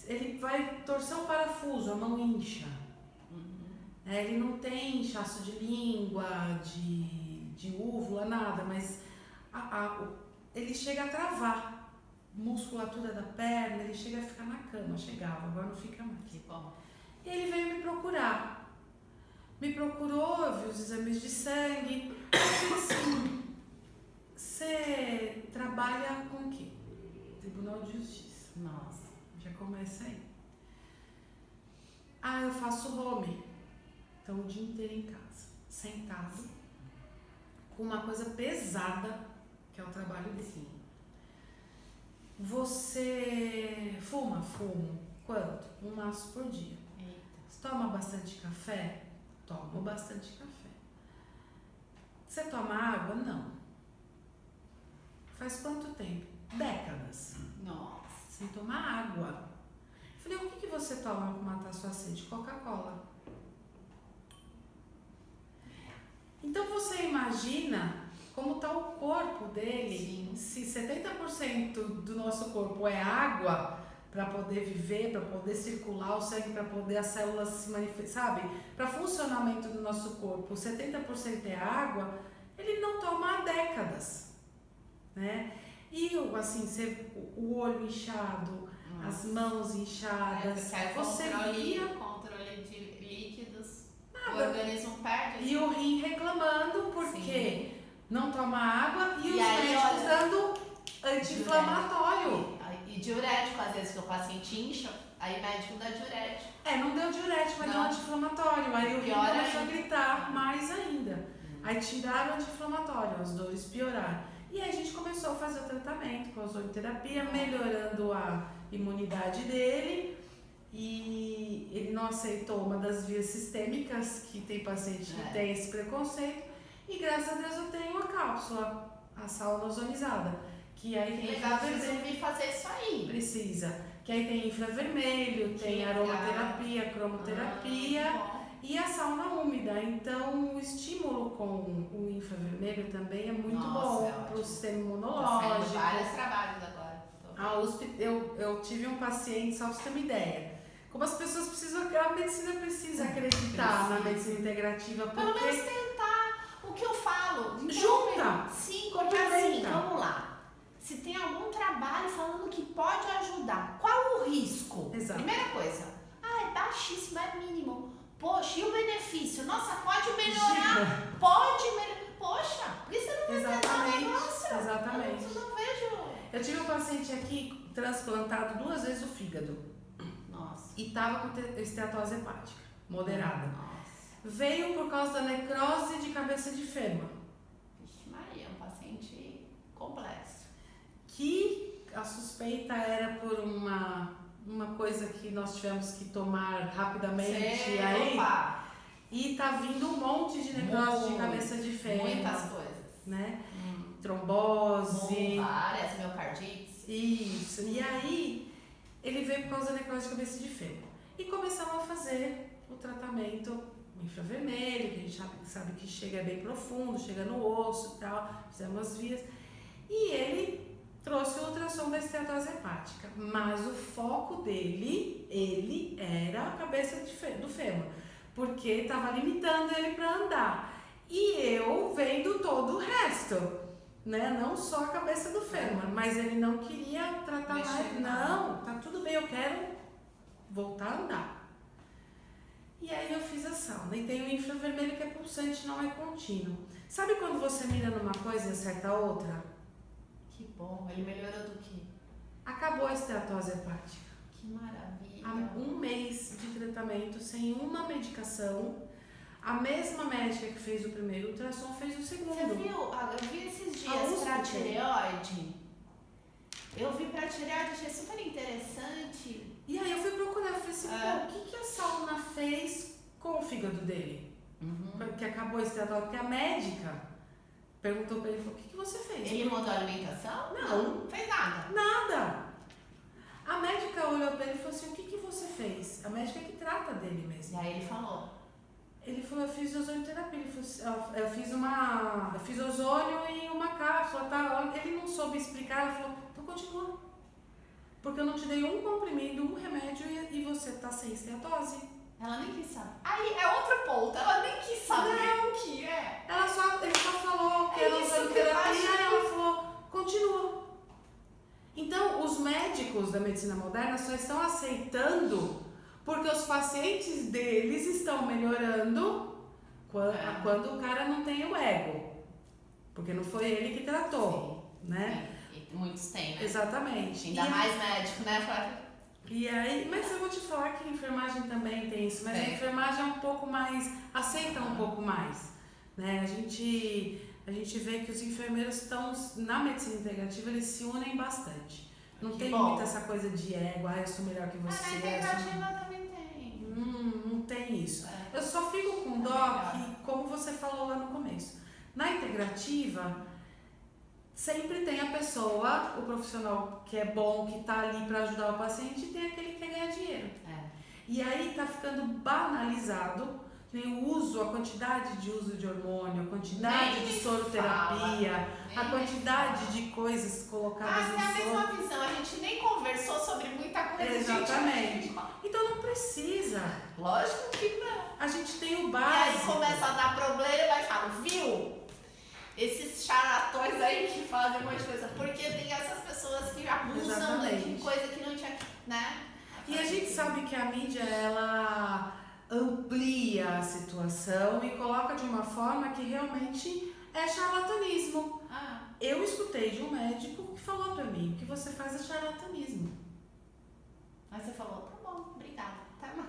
Ele vai torcer um parafuso, a mão incha. Ele não tem inchaço de língua, de úvula, nada, mas ele chega a travar musculatura da perna, ele chega a ficar na cama, agora não fica mais. Que bom. E ele veio me procurar. Me procurou, eu vi os exames de sangue, assim, você trabalha com o quê? Tribunal de Justiça. Nossa. Já começa aí. Eu faço home. Então, o dia inteiro em casa, sentado, com uma coisa pesada, que é o trabalho dele. Sim. Você fuma? Fumo. Quanto? Um maço por dia. Eita. Você toma bastante café? Tomo bastante café. Você toma água? Não. Faz quanto tempo? Décadas. Nossa. Sem tomar água. Falei, o que você toma para matar sua sede? Coca-Cola. Então você imagina como está o corpo dele. Sim. Se 70% do nosso corpo é água, para poder viver, para poder circular o sangue, para poder as células se manifestar, sabe? Para funcionamento do nosso corpo, 70% é água, ele não toma há décadas, né? E assim, o olho inchado, as mãos inchadas, você via controle de líquidos, nada. O organismo perde. E o rim reclamando porque não toma água e os aí, médicos dando anti-inflamatório. E diurético, às vezes, que o paciente incha, aí médico dá diurético. Não deu diurético, mas deu anti-inflamatório. Aí o rim começou a gritar mais ainda. Aí tiraram o anti-inflamatório, as dores pioraram. E aí a gente começou a fazer o tratamento com a ozonioterapia, melhorando a imunidade dele. E ele não aceitou uma das vias sistêmicas, que tem paciente que tem esse preconceito. E graças a Deus eu tenho a cápsula, a sauna ozonizada. Que aí tem infravermelho. Fazer isso aí. Precisa. Que aí tem infravermelho, tem aromaterapia, cromoterapia e a sauna úmida. Então o estímulo com o infravermelho também é muito bom para o sistema imunológico. Tem vários trabalhos agora. A USP, eu tive um paciente, só para você ter uma ideia. Como as pessoas precisam, a medicina precisa acreditar na medicina integrativa. Porque... Pelo menos tentar o que eu falo. Junta! Sim, porque assim, vamos lá. Se tem algum trabalho falando que pode ajudar, qual o risco? Exato. Primeira coisa, é baixíssimo, é mínimo. Poxa, e o benefício? Nossa, pode melhorar? Pode melhorar. Poxa, por que você não vai tentar o negócio? Exatamente. Eu não vejo. Eu tive um paciente aqui transplantado 2 vezes o fígado. Nossa. E tava com esteatose hepática, moderada. Nossa. Veio por causa da necrose de cabeça de fêmur. Vixe Maria, um paciente complexo. Que a suspeita era por uma coisa que nós tivemos que tomar rapidamente. E tá vindo um monte de necrose de cabeça de fêmur. Muitas coisas. Né? Trombose. Várias, miocardites. Isso. E aí, ele veio por causa da necrose de cabeça de fêmur. E começamos a fazer o tratamento infravermelho, que a gente sabe que chega bem profundo, chega no osso e tal. Fizemos as vias. E ele trouxe o ultrassom da esteatose hepática, mas o foco dele, ele era a cabeça do fêmur, porque estava limitando ele para andar. E eu vendo todo o resto, né? Não só a cabeça do fêmur, mas ele não queria tratar mais. Não, tá tudo bem, eu quero voltar a andar. E aí eu fiz a sauna. E tem o infravermelho que é pulsante, não é contínuo. Sabe quando você mira numa coisa e acerta a outra? Que bom, ele melhorou do quê? Acabou a esteatose hepática. Que maravilha. Há 1 mês de tratamento, sem uma medicação. A mesma médica que fez o primeiro ultrassom fez o segundo. Você viu? Eu vi esses dias pra tireoide. Eu vi pra tireoide, achei super interessante. E aí eu fui procurar, eu falei assim, o que a sauna fez com o fígado dele? Que acabou a esteatose, porque a médica perguntou pra ele, falou, o que você fez? Ele mudou a alimentação? Não fez nada. Nada. A médica olhou pra ele e falou assim, o que você fez? A médica que trata dele mesmo. E aí ele falou? Ele falou, eu fiz ozonioterapia. Ele falou assim, eu fiz ozônio em uma cápsula, tá? Ele não soube explicar, ele falou, então continua. Porque eu não te dei um comprimido, um remédio e você tá sem esteatose. Ela nem quis saber. Aí é outro ponto, ela nem quis saber o que é. Ele só falou que era ozonioterapia e ela falou, continua. Então, os médicos da medicina moderna só estão aceitando porque os pacientes deles estão melhorando quando o cara não tem o ego. Porque não foi ele que tratou, né? E muitos têm, né? Exatamente. Ainda mais médico, né? E aí, mas eu vou te falar que a enfermagem também tem isso, mas a enfermagem é um pouco mais, aceita um pouco mais, né? A gente vê que os enfermeiros estão, na medicina integrativa, eles se unem bastante. Não tem muita essa coisa de ego, eu sou melhor que você. Na integrativa também tem. Não tem isso. Eu só fico com dó que, como você falou lá no começo, na integrativa, sempre tem a pessoa, o profissional que é bom, que tá ali para ajudar o paciente, e tem aquele que quer ganhar dinheiro. E aí tá ficando banalizado a quantidade de uso de hormônio, a quantidade de soroterapia, a quantidade de coisas colocadas no soro. É a mesma visão, a gente nem conversou sobre muita coisa. Exatamente. Então não precisa. Lógico que não. A gente tem o básico. E aí começa a dar problema e fala, viu? Esses charatões aí que fazem um monte de coisa. Porque tem essas pessoas que abusam de coisa que não tinha, né? E a gente sabe que a mídia, ela amplia a situação e coloca de uma forma que realmente é charlatanismo. eu escutei de um médico que falou pra mim, o que você faz é charlatanismo. Aí você falou, tá bom, obrigada, tá bom.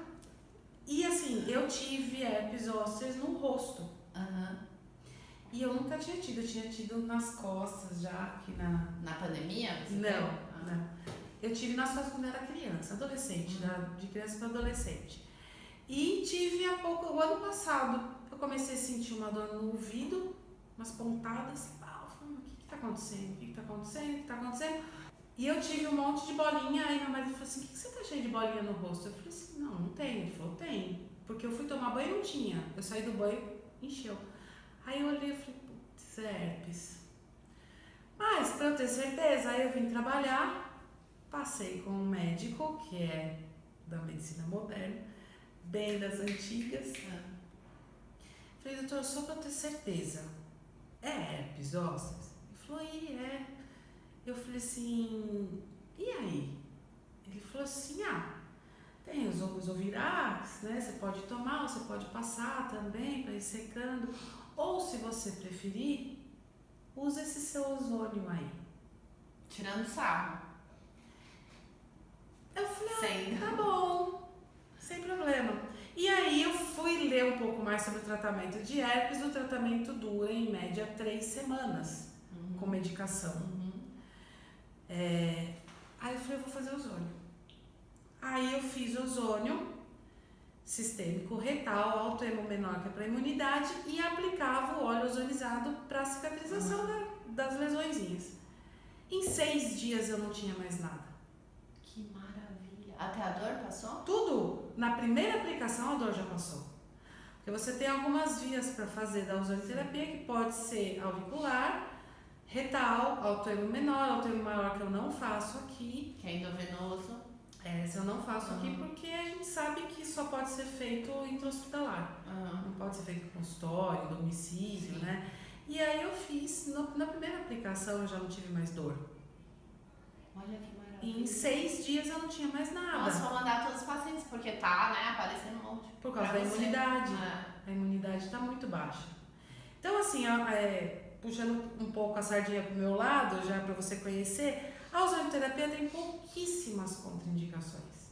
E assim, eu tive herpes zoster no rosto. E eu nunca tinha tido, eu tinha tido nas costas já, aqui Na pandemia? Você não. Eu tive nas costas quando era criança, adolescente, de criança para adolescente. E tive há pouco, o ano passado, eu comecei a sentir uma dor no ouvido, umas pontadas, eu falei, o que tá acontecendo? O que tá acontecendo? E eu tive um monte de bolinha, aí meu marido falou assim, o que você tá cheio de bolinha no rosto? Eu falei assim, não tem. Ele falou, tem. Porque eu fui tomar banho e não tinha. Eu saí do banho, encheu. Aí eu olhei e falei, putz, herpes. Mas, pra eu ter certeza, aí eu vim trabalhar, passei com um médico, que é da medicina moderna, bem das antigas. Falei, doutor, só pra eu ter certeza, é herpes zoster? Ele falou, é. Eu falei assim, e aí? Ele falou assim, tem os Ovirax, né? Você pode tomar, ou você pode passar também para ir secando. Ou se você preferir, usa esse seu ozônio aí. Tirando sarro. Eu falei, tá bom, sem problema. E aí eu fui ler um pouco mais sobre o tratamento de herpes. O tratamento dura em média 3 semanas com medicação. Aí eu falei, eu vou fazer ozônio. Aí eu fiz ozônio sistêmico retal, autoemo menor, que é para imunidade, e aplicava o óleo ozonizado para cicatrização das lesõezinhas. Em 6 dias eu não tinha mais nada. Que maravilha. Até a dor passou? Tudo. Na primeira aplicação a dor já passou. Porque você tem algumas vias para fazer da ozonioterapia, que pode ser auricular, retal, autoemo menor, autoemo maior, que eu não faço aqui. Que é endovenoso. Essa eu não faço aqui porque a gente sabe que só pode ser feito intra-hospitalar. Não pode ser feito em consultório, domicílio, né? E aí eu fiz, na primeira aplicação eu já não tive mais dor. Olha que maravilha. E em 6 dias eu não tinha mais nada. Nossa, vou mandar todos os pacientes, porque tá, né, aparecendo um monte. Por causa da imunidade. A imunidade está muito baixa. Então, assim, puxando um pouco a sardinha pro meu lado, já para você conhecer, a ozonioterapia tem pouquíssimas contraindicações.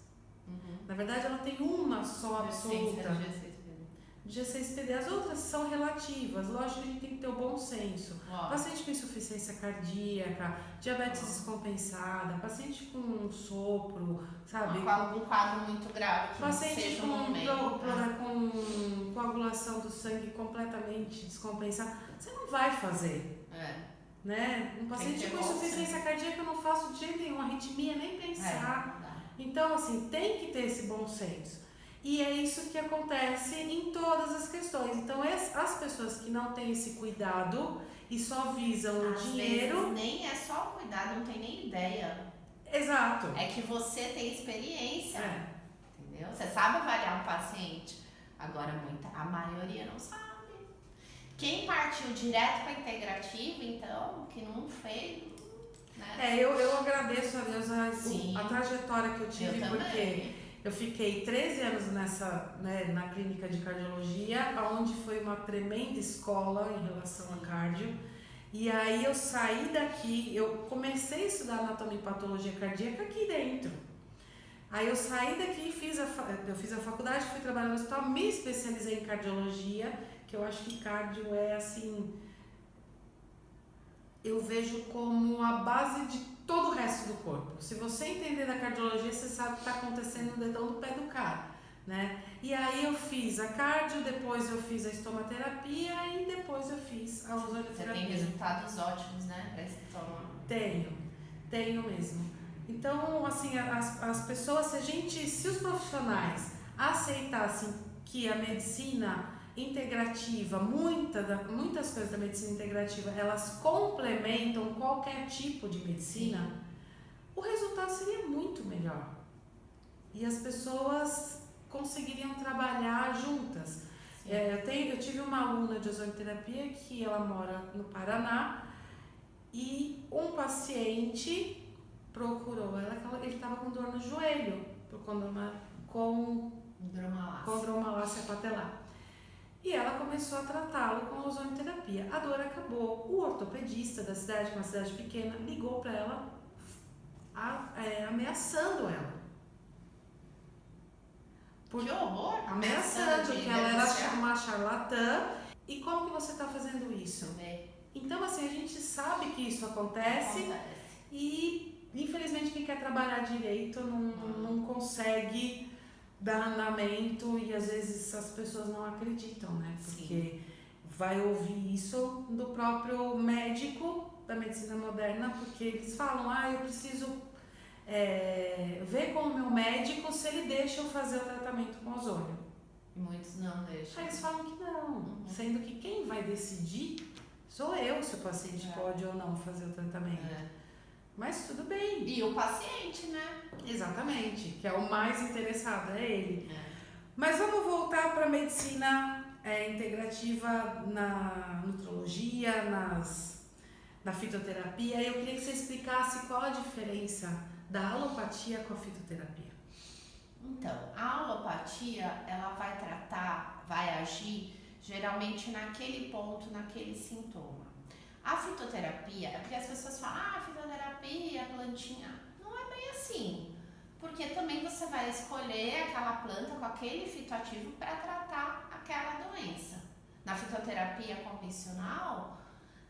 Na verdade, ela tem uma só absoluta. G6PD. As outras são relativas. Lógico que a gente tem que ter o bom senso. Paciente com insuficiência cardíaca, diabetes descompensada, paciente com sopro, sabe? Com algum quadro muito grave. Que paciente com coagulação do sangue completamente descompensada. Você não vai fazer. Né? Um paciente com insuficiência cardíaca eu não faço de jeito nenhum, arritmia, nem pensar. Então, assim, tem que ter esse bom senso. E é isso que acontece em todas as questões. Então, as pessoas que não têm esse cuidado e só visam o dinheiro... Vezes nem é só o cuidado, não tem nem ideia. Exato. É que você tem experiência, entendeu? Você sabe avaliar um paciente. Agora, a maioria não sabe. Quem partiu direto para integrativa, então, que não fez, né? Eu agradeço a Deus a trajetória que eu tive, porque eu fiquei 13 anos na clínica de cardiologia, onde foi uma tremenda escola em relação a cardio. E aí eu saí daqui, eu comecei a estudar anatomia e patologia cardíaca aqui dentro. Aí eu saí daqui, eu fiz a faculdade, fui trabalhar no hospital, me especializei em cardiologia, que eu acho que cardio é assim, eu vejo como a base de todo o resto do corpo. Se você entender da cardiologia, você sabe o que está acontecendo no dedão do pé do cara, né? E aí eu fiz a cardio, depois eu fiz a estomaterapia e depois eu fiz a ozonioterapia. Você tem resultados ótimos, né, para estômago? Tenho mesmo. Então, assim, as pessoas, se os profissionais aceitassem que a medicina integrativa, muitas coisas da medicina integrativa, elas complementam qualquer tipo de medicina, o resultado seria muito melhor. E as pessoas conseguiriam trabalhar juntas. Eu tive uma aluna de ozonioterapia que ela mora no Paraná e um paciente procurou ela que ele estava com dor no joelho, com condromalácia patelar. E ela começou a tratá-lo com a ozonioterapia. A dor acabou. O ortopedista da cidade, que é uma cidade pequena, ligou para ela, ameaçando ela. Que horror! Ameaçando que ela era uma charlatã. E como que você está fazendo isso? Então, assim, a gente sabe que isso acontece. E, infelizmente, quem quer trabalhar direito não consegue dar andamento e, às vezes, as pessoas não acreditam, né? Porque vai ouvir isso do próprio médico da medicina moderna, porque eles falam, eu preciso ver com o meu médico se ele deixa eu fazer o tratamento com ozônio. E muitos não deixam. Aí eles falam que não, sendo que quem vai decidir sou eu se o paciente pode ou não fazer o tratamento. Mas tudo bem. E o paciente, né? Exatamente, que é o mais interessado, é ele. Mas vamos voltar para a medicina integrativa na nutrologia, na fitoterapia. Eu queria que você explicasse qual a diferença da alopatia com a fitoterapia. Então, a alopatia, ela vai agir geralmente naquele ponto, naquele sintoma. A fitoterapia, é porque as pessoas falam, fitoterapia, plantinha. Não é bem assim, porque também você vai escolher aquela planta com aquele fitoativo para tratar aquela doença. Na fitoterapia convencional,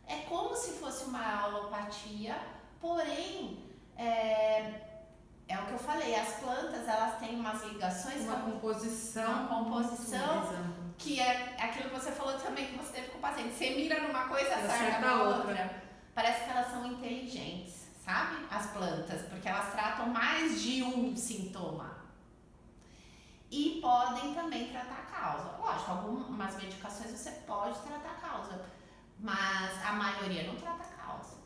é como se fosse uma alopatia, porém, é o que eu falei, as plantas, elas têm umas ligações... Uma composição que é aquilo que você falou também, que você teve com o paciente. Você mira numa coisa, acerta na outra. Parece que elas são inteligentes, sabe? As plantas, porque elas tratam mais de um sintoma. E podem também tratar a causa. Lógico, algumas medicações você pode tratar a causa, mas a maioria não trata a causa.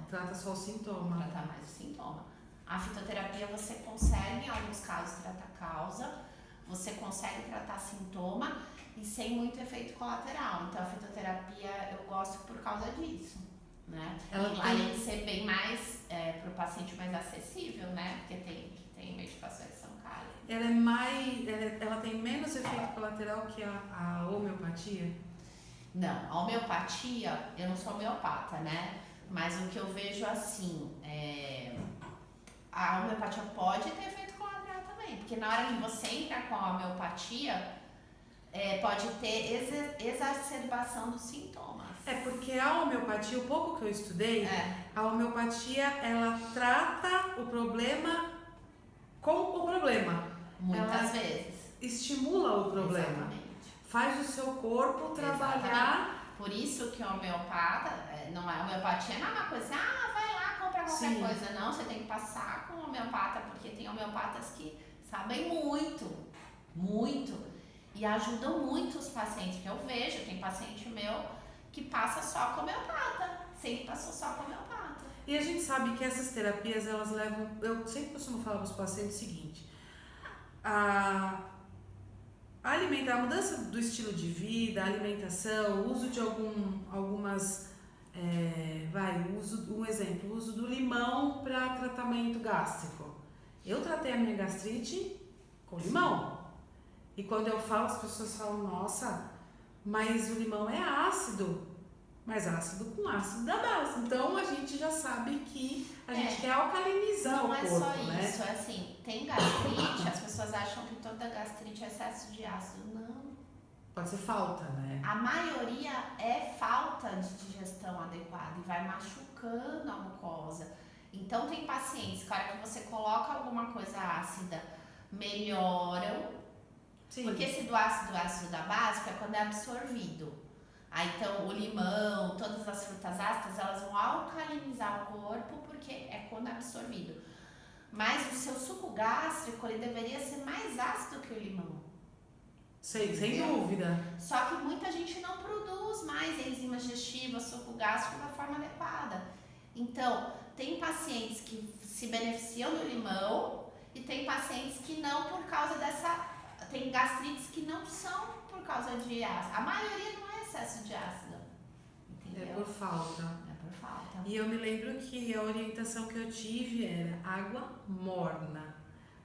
Trata só o sintoma. Trata mais o sintoma. A fitoterapia você consegue, em alguns casos, tratar a causa, você consegue tratar sintoma e sem muito efeito colateral. Então a fitoterapia eu gosto por causa disso, né? Além de ser bem mais para o paciente mais acessível, né? Porque tem medicações que são caras. Ela tem menos efeito colateral que a homeopatia? Não, a homeopatia, eu não sou homeopata, né? Mas o que eu vejo assim, a homeopatia pode ter efeito colateral também, porque na hora que você entra com a homeopatia, pode ter exacerbação dos sintomas. Porque a homeopatia, o pouco que eu estudei, a homeopatia, ela trata o problema com o problema. Muitas vezes. Estimula o problema. Exatamente. Faz o seu corpo trabalhar. Exatamente. Por isso que o homeopata, não é homeopatia, não é uma coisa assim, vai lá, compra qualquer coisa. Não, você tem que passar com o homeopata, porque tem homeopatas que sabem muito. E ajudam muito os pacientes, porque eu vejo, tem paciente meu que passa só com homeopata, sempre passou só com homeopata. E a gente sabe que essas terapias, elas levam, eu sempre costumo falar para os pacientes o seguinte, a mudança do estilo de vida, a alimentação, o uso de um exemplo, o uso do limão para tratamento gástrico. Eu tratei a minha gastrite com limão. E quando eu falo, as pessoas falam, nossa, mas o limão é ácido, mas ácido com ácido da base. Então a gente já sabe que a gente quer alcalinizar o corpo, Não é só né? isso, assim, tem gastrite, as pessoas acham que toda gastrite é excesso de ácido. Não. Pode ser falta, né? A maioria é falta de digestão adequada e vai machucando a mucosa. Então tem pacientes que a hora que você coloca alguma coisa ácida, melhoram. Sim. Porque esse do ácido da básica é quando é absorvido. Aí então o limão, todas as frutas ácidas, elas vão alcalinizar o corpo porque é quando é absorvido. Mas o seu suco gástrico, ele deveria ser mais ácido que o limão. Sem dúvida. Só que muita gente não produz mais enzimas digestivas, suco gástrico da forma adequada. Então, tem pacientes que se beneficiam do limão e tem pacientes que não por causa dessa... Tem gastrites que não são por causa de ácido. A maioria não é excesso de ácido. Entendeu? É por falta. É por falta. E eu me lembro que a orientação que eu tive era água morna.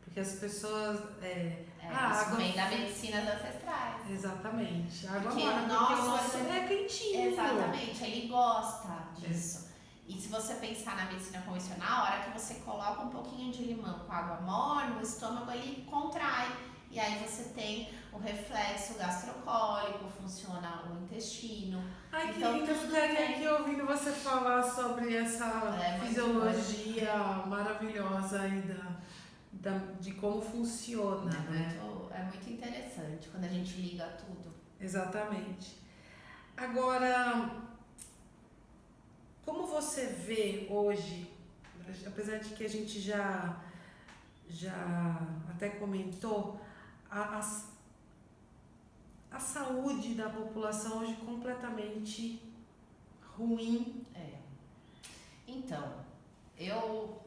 Porque as pessoas... isso vem da medicina das ancestrais. Exatamente. A água Porque morna, porque o nosso é quentinho. Exatamente, ele gosta disso. E se você pensar na medicina convencional, a hora que você coloca um pouquinho de limão com água morna, o estômago ele contrai. E aí você tem o reflexo gastrocólico, funciona o intestino. Ai, então, que lindo, eu ficaria aqui ouvindo você falar sobre essa fisiologia maravilhosa aí de como funciona, né? É muito interessante quando a gente liga tudo. Exatamente. Agora, como você vê hoje, apesar de que a gente já até comentou, a saúde da população hoje completamente ruim. Então, eu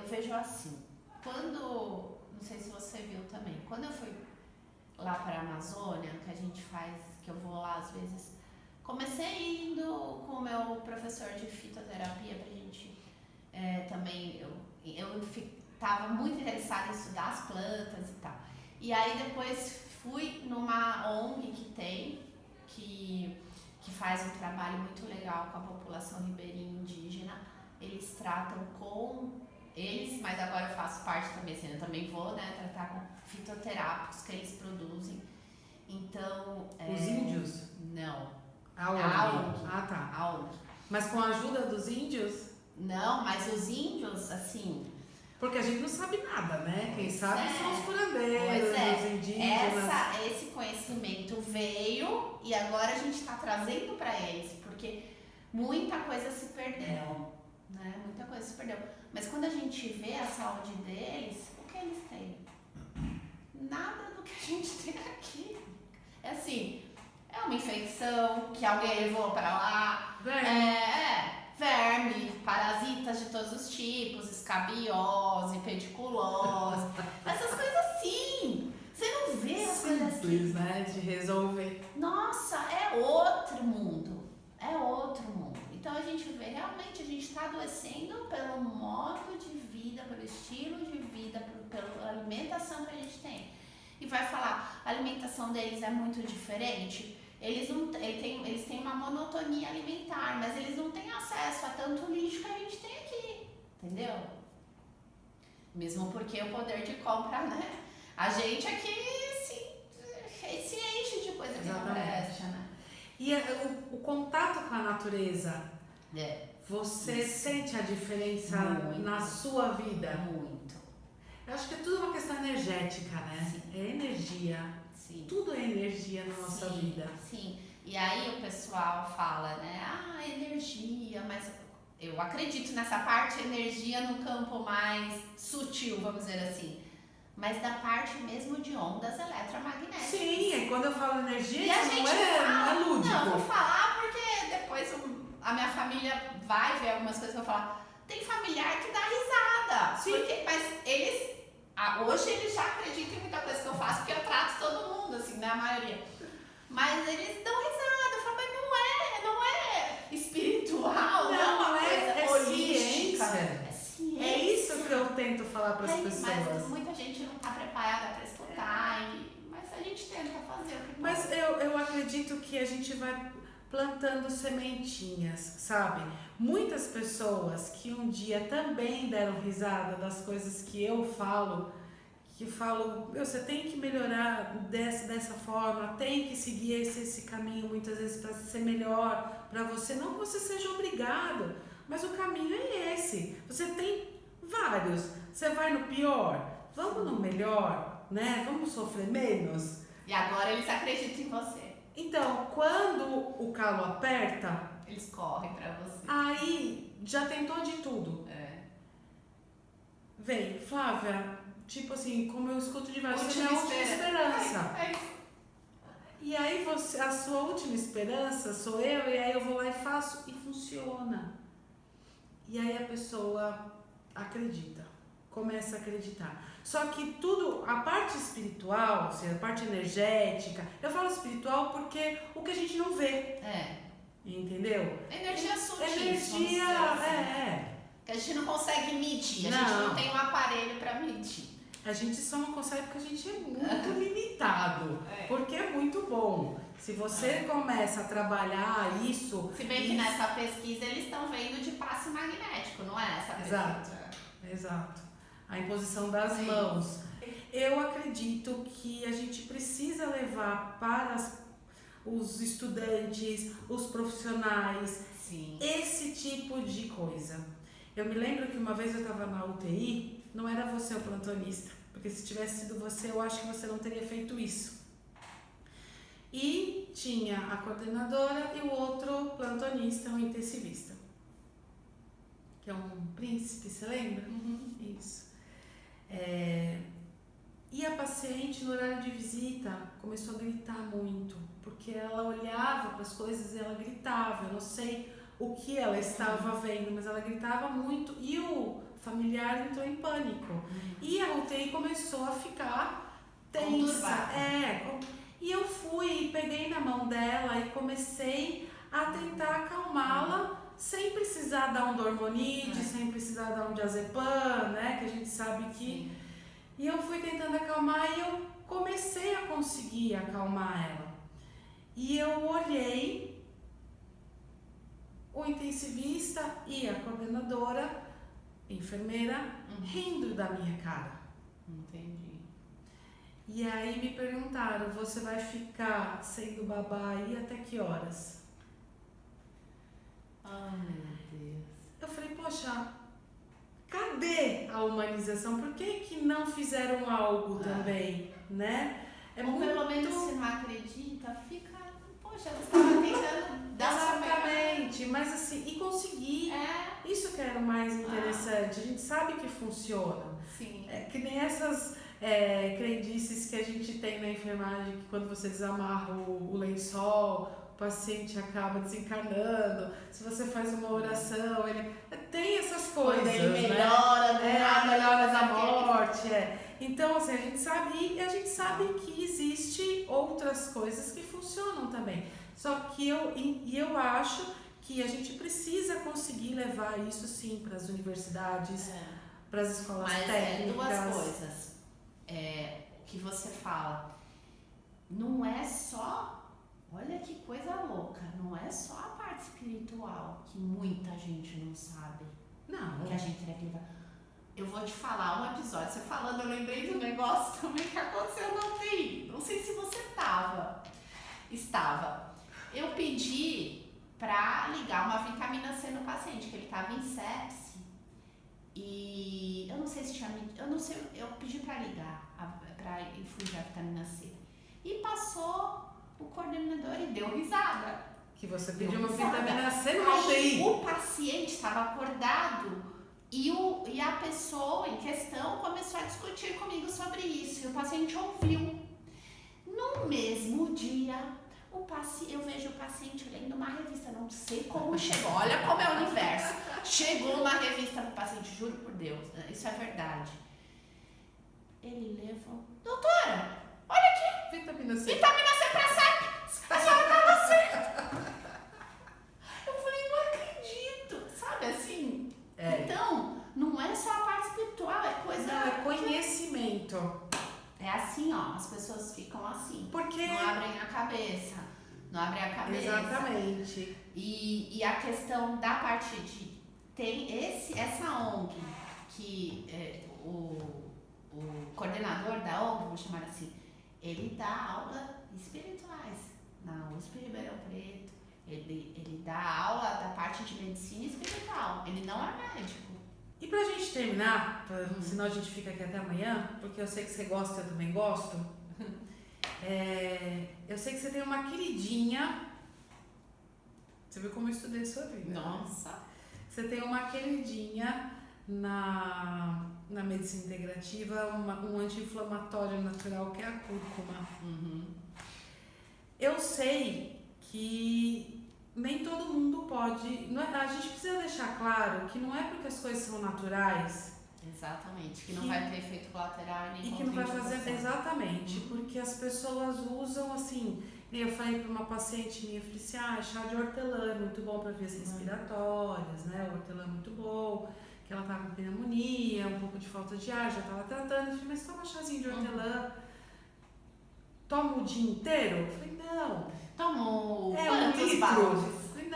vejo assim, não sei se você viu também, quando eu fui lá para a Amazônia, que eu vou lá às vezes, comecei indo com o meu professor de fitoterapia pra gente também, eu estava muito interessada em estudar as plantas e tal. E aí depois fui numa ONG que faz um trabalho muito legal com a população ribeirinha indígena. Eles tratam mas agora eu faço parte também, assim, eu também vou, né, tratar com fitoterápicos que eles produzem. Então... Os índios? Não. A ONG. Ah, tá. A ONG. Mas com a ajuda dos índios? Não, mas os índios, assim... Porque a gente não sabe nada, né? Quem sabe são os curandeiros, os indígenas. Esse conhecimento veio e agora a gente está trazendo para eles, porque muita coisa se perdeu, né? Muita coisa se perdeu. Mas quando a gente vê a saúde deles, o que eles têm? Nada do que a gente tem aqui. É assim, é uma infecção que alguém levou para lá, verme, parasitas de todos os tipos, escabiose, pediculose, essas coisas assim. Você não vê as coisas simples, né, de resolver. Nossa, é outro mundo. É outro mundo. Então a gente vê, realmente a gente está adoecendo pelo modo de vida, pelo estilo de vida, pela alimentação que a gente tem. E vai falar, a alimentação deles é muito diferente. Eles têm uma monotonia alimentar, mas eles não têm acesso a tanto lixo que a gente tem aqui, entendeu? Mesmo porque o poder de compra, né? A gente aqui se enche de coisa que não presta, né? E o contato com a natureza, você sente a diferença na sua vida? Muito. Eu acho que é tudo uma questão energética, né? Sim. É energia. Sim. Tudo é energia na nossa vida. Sim. E aí o pessoal fala, né? Energia, mas eu acredito nessa parte energia no campo mais sutil, vamos dizer assim. Mas da parte mesmo de ondas eletromagnéticas. Sim, quando eu falo energia, e a gente fala, não é lúdico. Não, eu vou falar porque depois a minha família vai ver algumas coisas que eu vou falar. Tem familiar que dá risada. Sim. Mas eles... hoje eles já acreditam em muita coisa que eu faço, porque eu trato todo mundo, assim, né, a maioria. Mas eles dão risada, eu falo, mas não é espiritual, não é uma coisa holística. Ciência. É ciência. É isso que eu tento falar para as pessoas. Mas muita gente não está preparada para escutar, mas a gente tenta fazer o que pode. Mas eu acredito que a gente vai plantando sementinhas, sabe? Muitas pessoas que um dia também deram risada das coisas que eu falo, você tem que melhorar dessa forma, tem que seguir esse caminho muitas vezes para ser melhor para você, não que você seja obrigado, mas o caminho é esse. Você tem vários, você vai no pior, vamos no melhor, né? Vamos sofrer menos. E agora eles acreditam em você. Então, quando o calo aperta, eles correm pra você. Aí já tentou de tudo. Vem, Flávia, tipo assim, como eu escuto de vários, você é a última esperança. E aí a sua última esperança sou eu, e aí eu vou lá e faço e funciona. E aí a pessoa acredita, começa a acreditar. Só que a parte espiritual, assim, a parte energética, eu falo espiritual porque o que a gente não vê. Entendeu? Energia sutil. Energia, que a gente não consegue medir, a gente não tem um aparelho para medir. A gente só não consegue porque a gente é muito limitado, porque é muito bom. Se você começa a trabalhar isso... Se bem que nessa pesquisa eles estão vendo de passe magnético, não é essa pesquisa? Exato. A imposição das mãos. Eu acredito que a gente precisa levar para os estudantes, os profissionais, esse tipo de coisa. Eu me lembro que uma vez eu estava na UTI, não era você o plantonista, porque se tivesse sido você, eu acho que você não teria feito isso. E tinha a coordenadora e o outro plantonista, um intensivista, que é um príncipe, você lembra? Isso. E a paciente, no horário de visita, começou a gritar muito, porque ela olhava para as coisas e ela gritava. Eu não sei o que ela estava vendo, mas ela gritava muito e o familiar entrou em pânico. E a UTI começou a ficar tensa. E eu fui, peguei na mão dela e comecei a tentar acalmá-la, sem precisar dar um Dormonide, sem precisar dar um diazepam, né, que a gente sabe que... E eu fui tentando acalmar e eu comecei a conseguir acalmar ela. E eu olhei o intensivista e a coordenadora, enfermeira, rindo da minha cara. Entendi. E aí me perguntaram, você vai ficar sendo babá aí até que horas? Meu Deus. Eu falei, poxa, cadê a humanização? Por que não fizeram algo também, né? Ou pelo menos se não acredita, fica... Poxa, você estava tentando dar sua melhor. Exatamente, mas assim, e conseguir. Isso que era o mais interessante. A gente sabe que funciona. Sim. Que nem essas crendices que a gente tem na enfermagem, que quando você desamarra o lençol, o paciente acaba desencarnando. Se você faz uma oração, ele tem essas coisas. Quando ele melhora, né? Melhora da morte. Então, assim, a gente sabe que existe outras coisas que funcionam também. Só que eu acho que a gente precisa conseguir levar isso sim para as universidades, para as escolas técnicas. Mas duas coisas. O que você fala, não é só, olha que coisa louca, não é só a parte espiritual que muita gente não sabe. Não. Que a gente teria que levar. Eu vou te falar um episódio, você falando, eu lembrei de um negócio também que aconteceu na UTI. Não sei se você estava. Eu pedi pra ligar uma vitamina C no paciente, que ele tava em sepse. E eu não sei se tinha... eu pedi pra ligar, pra infundir a vitamina C. E passou o coordenador e deu risada. Que você pediu uma vitamina C no UTI. O paciente estava acordado e a pessoa em questão começou a discutir comigo sobre isso. E o paciente ouviu. No mesmo dia, eu vejo o paciente lendo uma revista. Não sei como chegou. Olha como é o universo. Chegou uma revista para o paciente, juro por Deus. Isso é verdade. Ele levou. Doutora, olha aqui. Vitamina C. Vitamina C para SEP. A senhora estava certa. Eu falei, não acredito. Sabe assim? Então, não é só a parte espiritual, é coisa... Não, é conhecimento. É assim, ó, as pessoas ficam assim. Porque... Não abrem a cabeça. Exatamente. E a questão da parte de... Tem essa ONG que o coordenador da ONG, vou chamar assim, ele dá aula espirituais na USP Ribeirão Preto. Ele dá aula da parte de medicina espiritual. Ele não é médico. E pra gente terminar, senão a gente fica aqui até amanhã, porque eu sei que você gosta e eu também gosto. Eu sei que você tem uma queridinha. Você viu como eu estudei sua vida? Nossa! Né? Você tem uma queridinha na medicina integrativa, um anti-inflamatório natural que é a cúrcuma. Eu sei que nem todo mundo pode... a gente precisa deixar claro que não é porque as coisas são naturais... Exatamente, que não vai ter efeito colateral nem e que não vai fazer... Exatamente, porque as pessoas usam assim... Eu falei para uma paciente minha, eu falei assim, chá de hortelã é muito bom para vias respiratórias, né? O hortelã é muito bom. que ela tava com pneumonia, um pouco de falta de ar, já tava tratando. Eu falei, mas toma chazinho de hortelã. Toma o dia inteiro? Eu falei, não. Tomou Um quantos litro? baldes? Eu falei,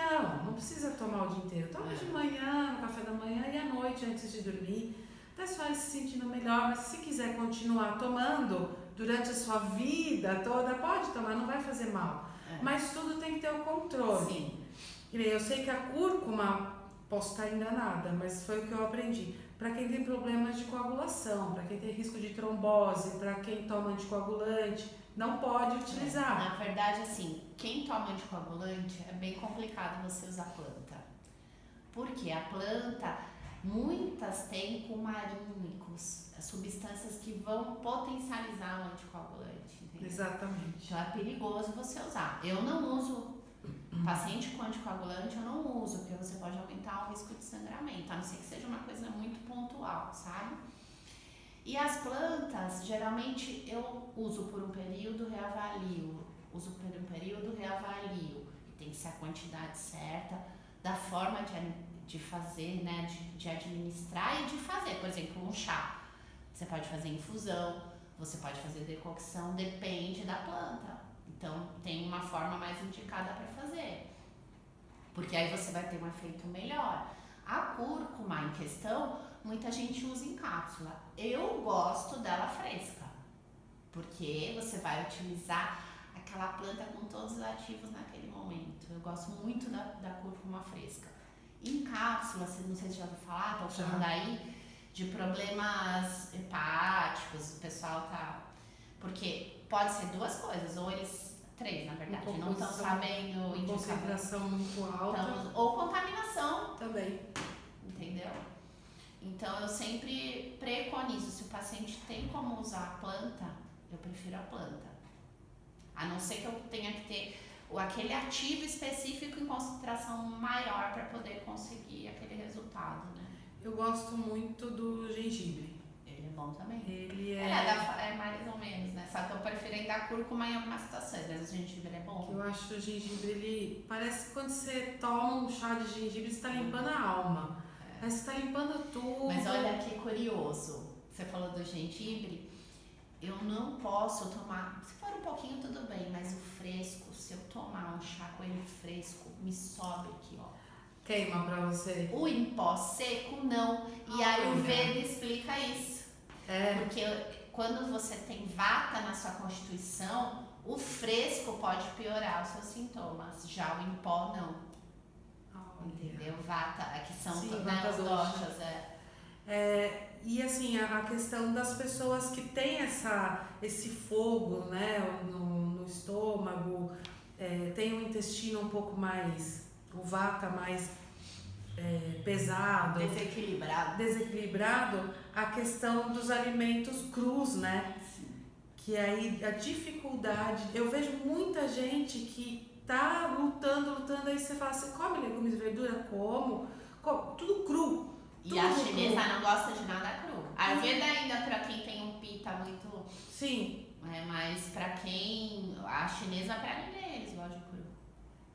não precisa tomar o dia inteiro. Toma de manhã, no café da manhã e à noite, antes de dormir. Até só ir se sentindo melhor, mas se quiser continuar tomando durante a sua vida toda, pode tomar, não vai fazer mal. Mas tudo tem que ter o controle. Sim. Eu sei que a cúrcuma, posso estar enganada, mas foi o que eu aprendi. Para quem tem problemas de coagulação, para quem tem risco de trombose, para quem toma anticoagulante, não pode utilizar. Na verdade, assim, quem toma anticoagulante é bem complicado você usar planta. Porque a planta, muitas têm cumarínicos, substâncias que vão potencializar o anticoagulante. Entendeu? Exatamente. Então é perigoso você usar. Eu não uso, paciente com anticoagulante eu não uso, porque você pode aumentar o risco de sangramento, a não ser que seja uma coisa muito pontual, sabe? E as plantas, geralmente eu uso por um período, reavalio. Uso por um período, reavalio. E tem que ser a quantidade certa, da forma de fazer, né? De administrar e de fazer. Por exemplo, um chá. Você pode fazer infusão, você pode fazer decocção, depende da planta. Então, tem uma forma mais indicada para fazer. Porque aí você vai ter um efeito melhor. A cúrcuma em questão, muita gente usa em cápsula. Eu gosto dela fresca, porque você vai utilizar aquela planta com todos os ativos naquele momento. Eu gosto muito da cúrcuma fresca. Em cápsula, não sei se já ouviu falar, estão falando aí de problemas hepáticos, o pessoal tá... Porque pode ser duas coisas, ou eles... Três, na verdade, não estão sabendo indicar. Concentração muito alta. Então, ou contaminação. Também. Entendeu? Então, eu sempre preconizo, se o paciente tem como usar a planta, eu prefiro a planta. A não ser que eu tenha que ter aquele ativo específico em concentração maior para poder conseguir aquele resultado, né? Eu gosto muito do gengibre. Ele é bom também. Ele é mais ou menos, né? Só que eu prefiro ainda a cúrcuma em algumas situações, mas o gengibre é bom. Eu acho que o gengibre, ele parece que quando você toma um chá de gengibre, você está limpando a alma. Mas você está limpando tudo. Mas olha que curioso, você falou do gengibre, eu não posso tomar, se for um pouquinho tudo bem, mas o fresco, se eu tomar um chá com ele fresco, me sobe aqui, ó. Queima pra você? O em pó seco, não. E a Ayurveda explica isso. Porque quando você tem vata na sua constituição, o fresco pode piorar os seus sintomas, já o em pó não. Entendeu? Vata, que são vata os doshas, e assim, a questão das pessoas que têm esse fogo, né, no estômago, tem um intestino um pouco mais, o vata mais pesado, desequilibrado, a questão dos alimentos crus, né? Sim. Que aí a dificuldade, eu vejo muita gente que tá lutando, aí você fala, você come legumes e verdura? Como? Tudo cru. E a chinesa não gosta de nada cru. A Ayurveda ainda pra quem tem um pita muito... Sim. Mas pra quem... A chinesa pra ninguém, eles gostam de cru.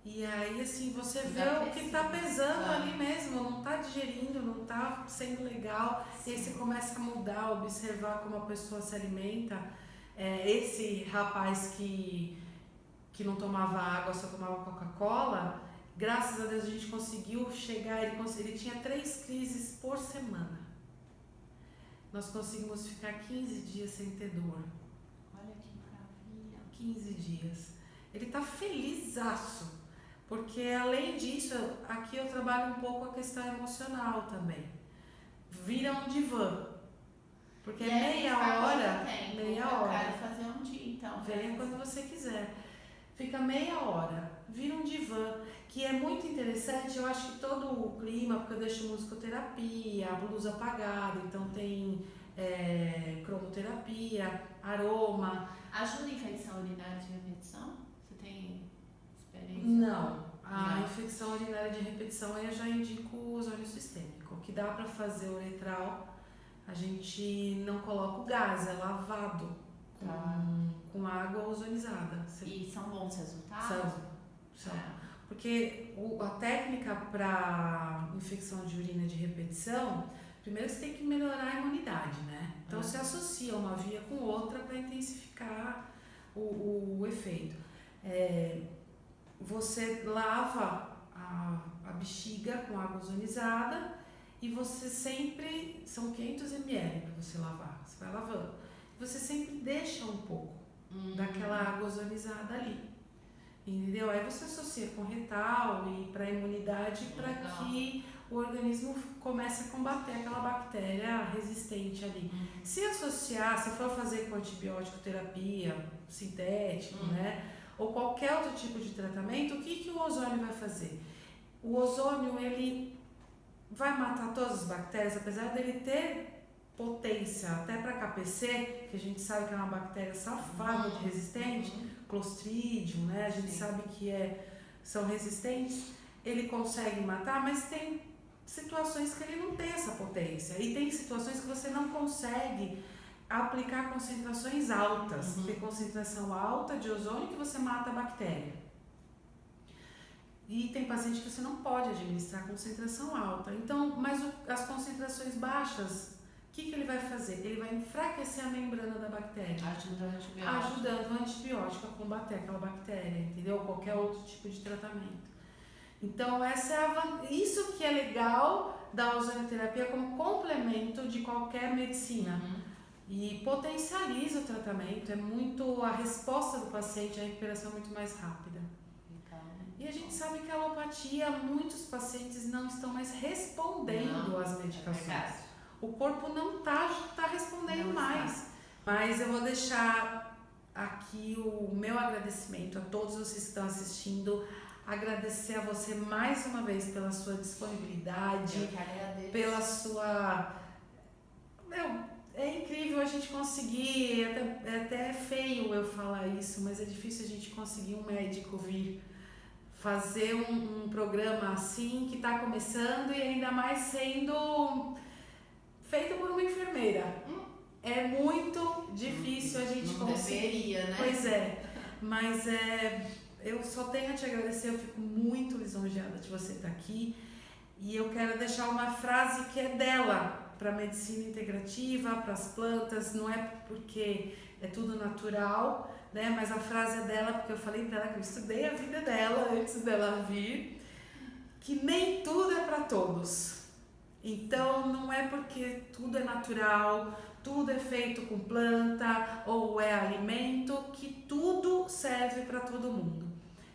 E aí, assim, você vê o que tá pesando ali mesmo, não tá digerindo, não tá sendo legal. Sim. E aí você começa a mudar, observar como a pessoa se alimenta. Esse rapaz que não tomava água, só tomava Coca-Cola, graças a Deus a gente conseguiu chegar, ele tinha 3 crises por semana. Nós conseguimos ficar 15 dias sem ter dor. Olha que maravilha. 15 dias. Ele tá felizaço, porque além disso, aqui eu trabalho um pouco a questão emocional também. Vira um divã. Porque meia hora. Eu quero fazer um dia, então. Venha quando você quiser. Fica meia hora, vira um divã, que é muito interessante. Eu acho que todo o clima, porque eu deixo musicoterapia, a blusa apagada, então tem cromoterapia, aroma. Ajuda a infecção urinária de repetição? Você tem experiência? Não, a infecção urinária de repetição eu já indico o ozônio sistêmico. O que dá para fazer uretral, a gente não coloca o gás, é lavado. Com água ozonizada. E são bons resultados? São. Porque a técnica para infecção de urina de repetição, Primeiro você tem que melhorar a imunidade, né? Então você associa uma via com outra para intensificar o efeito. Você lava a bexiga com água ozonizada e você sempre, são 500 ml para você lavar, você vai lavando. Você sempre deixa um pouco daquela água ozonizada ali, entendeu? Aí você associa com retal e para a imunidade para que o organismo comece a combater aquela bactéria resistente ali. Se associar, se for fazer com antibiótico terapia sintético, né? Ou qualquer outro tipo de tratamento, o que o ozônio vai fazer? O ozônio, ele vai matar todas as bactérias, apesar dele ter potência até para KPC, que a gente sabe que é uma bactéria safada de resistente, Clostridium, né? A gente sabe que são resistentes, ele consegue matar, mas tem situações que ele não tem essa potência, e tem situações que você não consegue aplicar concentrações altas, tem concentração alta de ozônio que você mata a bactéria. E tem paciente que você não pode administrar concentração alta. Então, mas as concentrações baixas, o que ele vai fazer? Ele vai enfraquecer a membrana da bactéria. Ajudando o antibiótico a combater aquela bactéria, entendeu? Qualquer outro tipo de tratamento. Então, isso que é legal da ozonioterapia como complemento de qualquer medicina. E potencializa o tratamento, a resposta do paciente, a recuperação é muito mais rápida. E a gente sabe que a alopatia, muitos pacientes não estão mais respondendo às medicações. O corpo não está respondendo mais. Mas eu vou deixar aqui o meu agradecimento a todos vocês que estão assistindo. Agradecer a você mais uma vez pela sua disponibilidade. Eu que agradeço. Pela sua... É incrível a gente conseguir, é até feio eu falar isso, mas é difícil a gente conseguir um médico vir fazer um programa assim, que está começando e ainda mais sendo feito por uma enfermeira. É muito difícil a gente conseguir. Deveria, né? Pois é, mas eu só tenho a te agradecer, eu fico muito lisonjeada de você estar aqui. E eu quero deixar uma frase que é dela, para a medicina integrativa, para as plantas, não é porque é tudo natural, né? Mas a frase é dela, porque eu falei para ela que eu estudei a vida dela antes dela vir, que nem tudo é para todos. Então não é porque tudo é natural, tudo é feito com planta ou é alimento, que tudo serve para todo mundo.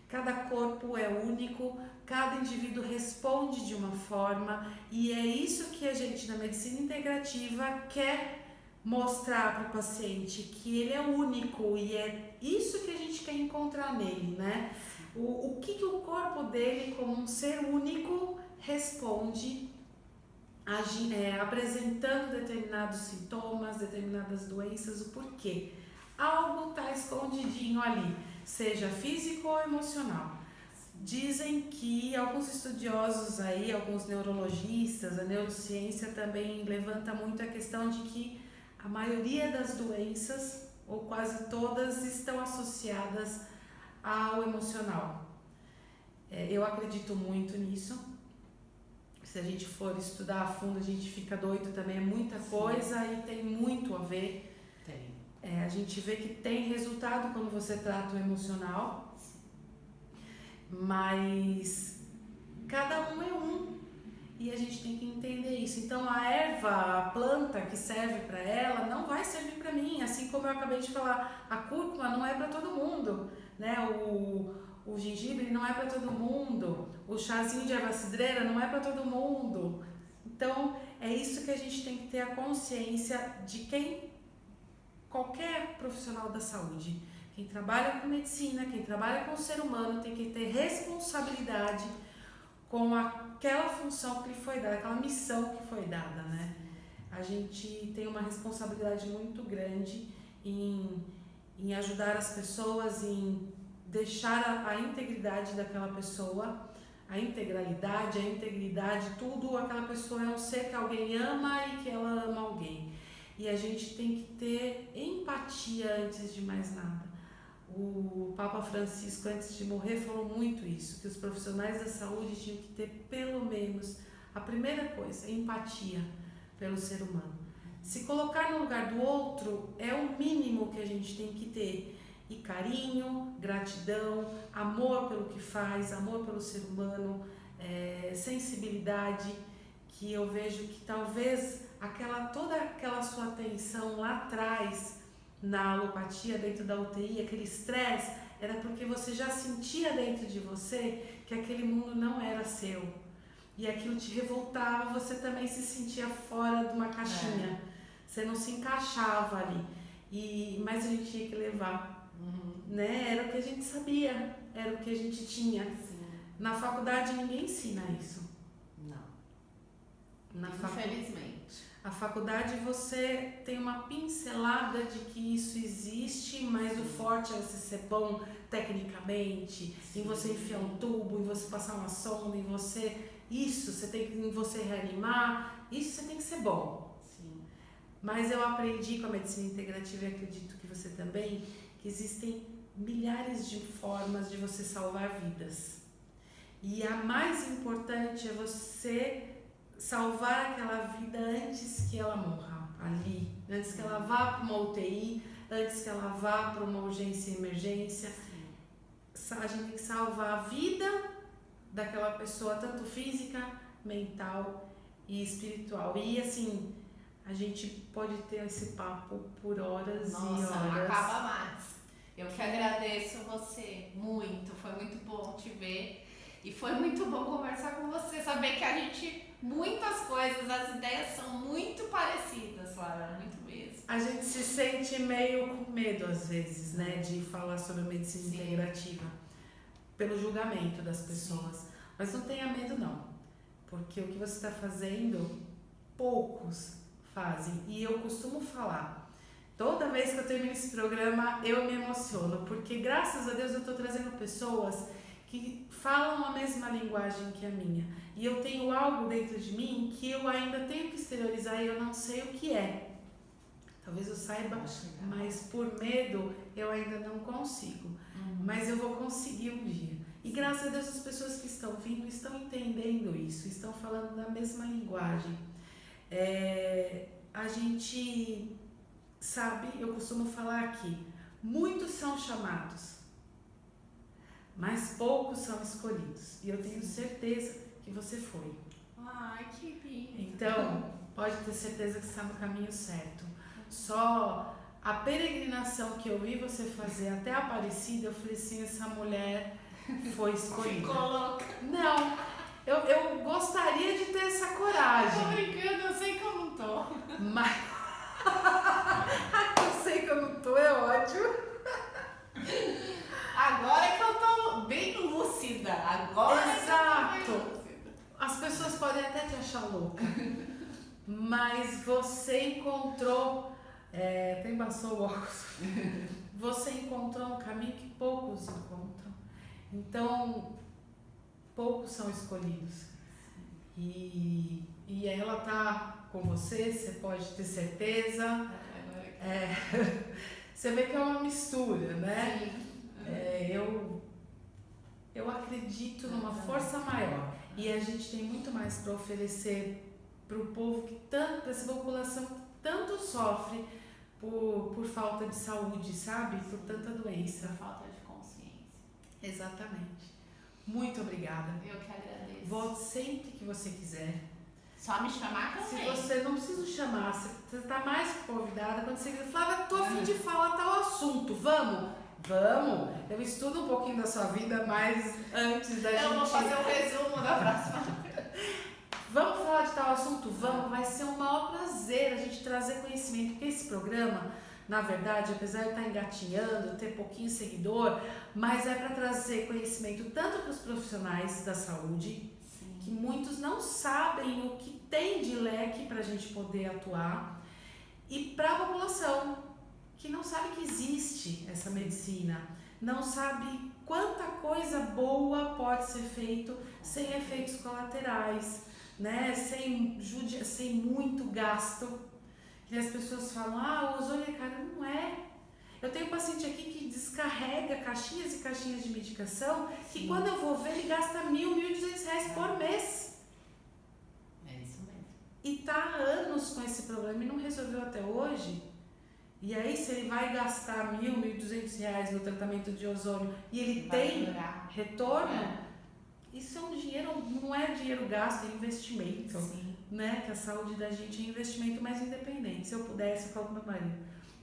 Cada corpo é único, cada indivíduo responde de uma forma, e é isso que a gente na medicina integrativa quer mostrar para o paciente, que ele é único, e é isso que a gente quer encontrar nele, né? O que o corpo dele, como um ser único, responde apresentando determinados sintomas, determinadas doenças, o porquê. Algo está escondidinho ali, seja físico ou emocional. Dizem que alguns estudiosos aí, alguns neurologistas, a neurociência também levanta muito a questão de que a maioria das doenças, ou quase todas, estão associadas ao emocional. Eu acredito muito nisso. Se a gente for estudar a fundo, a gente fica doido também, é muita coisa e tem muito a ver. A gente vê que tem resultado quando você trata o emocional, mas cada um é um e a gente tem que entender isso. Então a erva, a planta que serve para ela não vai servir para mim, assim como eu acabei de falar, a cúrcuma não é para todo mundo, né? O gengibre não é para todo mundo, o chazinho de erva cidreira não é para todo mundo. Então é isso que a gente tem que ter a consciência de qualquer profissional da saúde, quem trabalha com medicina, quem trabalha com o ser humano, tem que ter responsabilidade com aquela função que lhe foi dada, aquela missão que foi dada, né? A gente tem uma responsabilidade muito grande em ajudar as pessoas, em deixar a integridade daquela pessoa, a integralidade, a integridade, tudo, aquela pessoa é um ser que alguém ama e que ela ama alguém. E a gente tem que ter empatia antes de mais nada. O Papa Francisco, antes de morrer, falou muito isso, que os profissionais da saúde tinham que ter pelo menos a primeira coisa, empatia. pelo ser humano. Se colocar no lugar do outro é o mínimo que a gente tem que ter. E carinho, gratidão, amor pelo que faz, amor pelo ser humano, sensibilidade, que eu vejo que talvez toda aquela sua atenção lá atrás, na alopatia, dentro da UTI, aquele estresse, era porque você já sentia dentro de você que aquele mundo não era seu. E aquilo te revoltava, você também se sentia fora de uma caixinha. Você não se encaixava ali. Mas a gente tinha que levar. Né? Era o que a gente sabia, era o que a gente tinha. Sim. Na faculdade ninguém ensina isso. Não. Infelizmente. A faculdade você tem uma pincelada de que isso existe, mas o forte é você ser bom tecnicamente, em você enfiar um tubo, em você passar uma sonda, em você... Isso, você tem que em você reanimar, isso você tem que ser bom. Sim. Mas eu aprendi com a medicina integrativa e acredito que você também, que existem milhares de formas de você salvar vidas. E a mais importante é você salvar aquela vida antes que ela morra ali, antes que ela vá para uma UTI, antes que ela vá para uma urgência e emergência. Sim. A gente tem que salvar a vida daquela pessoa, tanto física, mental e espiritual. E assim, a gente pode ter esse papo por horas. Nossa, e horas. Não acaba mais. Eu que agradeço você muito, foi muito bom te ver e foi muito bom conversar com você, saber que a gente, muitas coisas, as ideias são muito parecidas, Lara, muito mesmo. A gente se sente meio com medo às vezes, né, de falar sobre a medicina integrativa, pelo julgamento das pessoas. Sim. Mas não tenha medo não, porque o que você está fazendo, poucos fazem. E eu costumo falar, toda vez que eu termino esse programa, eu me emociono, porque graças a Deus eu estou trazendo pessoas que falam a mesma linguagem que a minha. E eu tenho algo dentro de mim que eu ainda tenho que exteriorizar e eu não sei o que é. Talvez eu saiba, mas por medo eu ainda não consigo. Mas eu vou conseguir um dia. E graças a Deus as pessoas que estão vindo estão entendendo isso, estão falando da mesma linguagem. A gente... Sabe, eu costumo falar aqui, muitos são chamados, mas poucos são escolhidos. E eu tenho certeza que você foi. Ai, que lindo. Então, pode ter certeza que está no caminho certo. Só a peregrinação que eu vi você fazer até a Aparecida, eu falei assim, essa mulher foi escolhida. Ficou louca. Não, eu gostaria de ter essa coragem. Tô brincando, eu sei que eu não tô. Mas... eu sei que eu não tô, é ótimo. Agora é que eu tô bem lúcida. Agora exato. É que eu tô bem lúcida. As pessoas podem até te achar louca, mas você encontrou, até embaçou o óculos, você encontrou um caminho que poucos encontram. Então, poucos são escolhidos. E ela tá com você, você pode ter certeza. Você vê que é uma mistura, né? Sim. Eu acredito numa força maior. E a gente tem muito mais para oferecer para o povo que tanto, para essa população que tanto sofre por falta de saúde, sabe? Por tanta doença. Por falta de consciência. Exatamente. Muito obrigada. Eu que agradeço. Volte sempre que você quiser. Só me chamar que eu venho. Se você não precisa chamar, você está mais convidada quando você quiser. Flávia, tô a fim de falar tal assunto. Vamos? Vamos. Eu estudo um pouquinho da sua vida, mas antes da gente... Eu vou fazer um resumo da próxima. Vamos falar de tal assunto? Vamos. Vai ser um maior prazer a gente trazer conhecimento, porque esse programa, na verdade, apesar de estar engatinhando, ter pouquinho seguidor, mas é para trazer conhecimento tanto para os profissionais da saúde, que muitos não sabem o que tem de leque para a gente poder atuar, e para a população, que não sabe que existe essa medicina, não sabe quanta coisa boa pode ser feito sem efeitos colaterais, né? Sem muito gasto. E as pessoas falam, o ozônio é caro. Não é. Eu tenho um paciente aqui que descarrega caixinhas e caixinhas de medicação, que quando eu vou ver, ele gasta R$1.000, R$1.200 por mês. É isso mesmo. E tá há anos com esse problema e não resolveu até hoje, e aí se ele vai gastar R$1.200 no tratamento de ozônio e ele tem retorno, isso é um dinheiro, não é dinheiro gasto, é investimento. Sim. Né? Que a saúde da gente é investimento mais independente. Se eu pudesse, eu falo pro meu marido,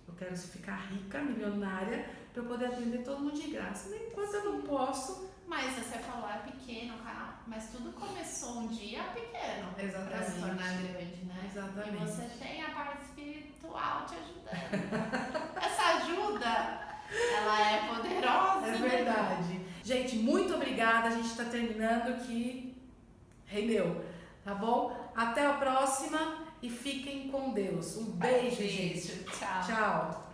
eu quero ficar rica, milionária, para eu poder atender todo mundo de graça. Nem enquanto eu não posso. Mas você falou, é pequeno o canal, mas tudo começou um dia pequeno. Exatamente. Pra se tornar grande, né? Exatamente. E você tem a parte espiritual te ajudando. Essa ajuda, ela é poderosa. É verdade. Gente, muito obrigada. A gente está terminando que rendeu, tá bom? Até a próxima e fiquem com Deus. Um beijo, gente. Tchau. Tchau.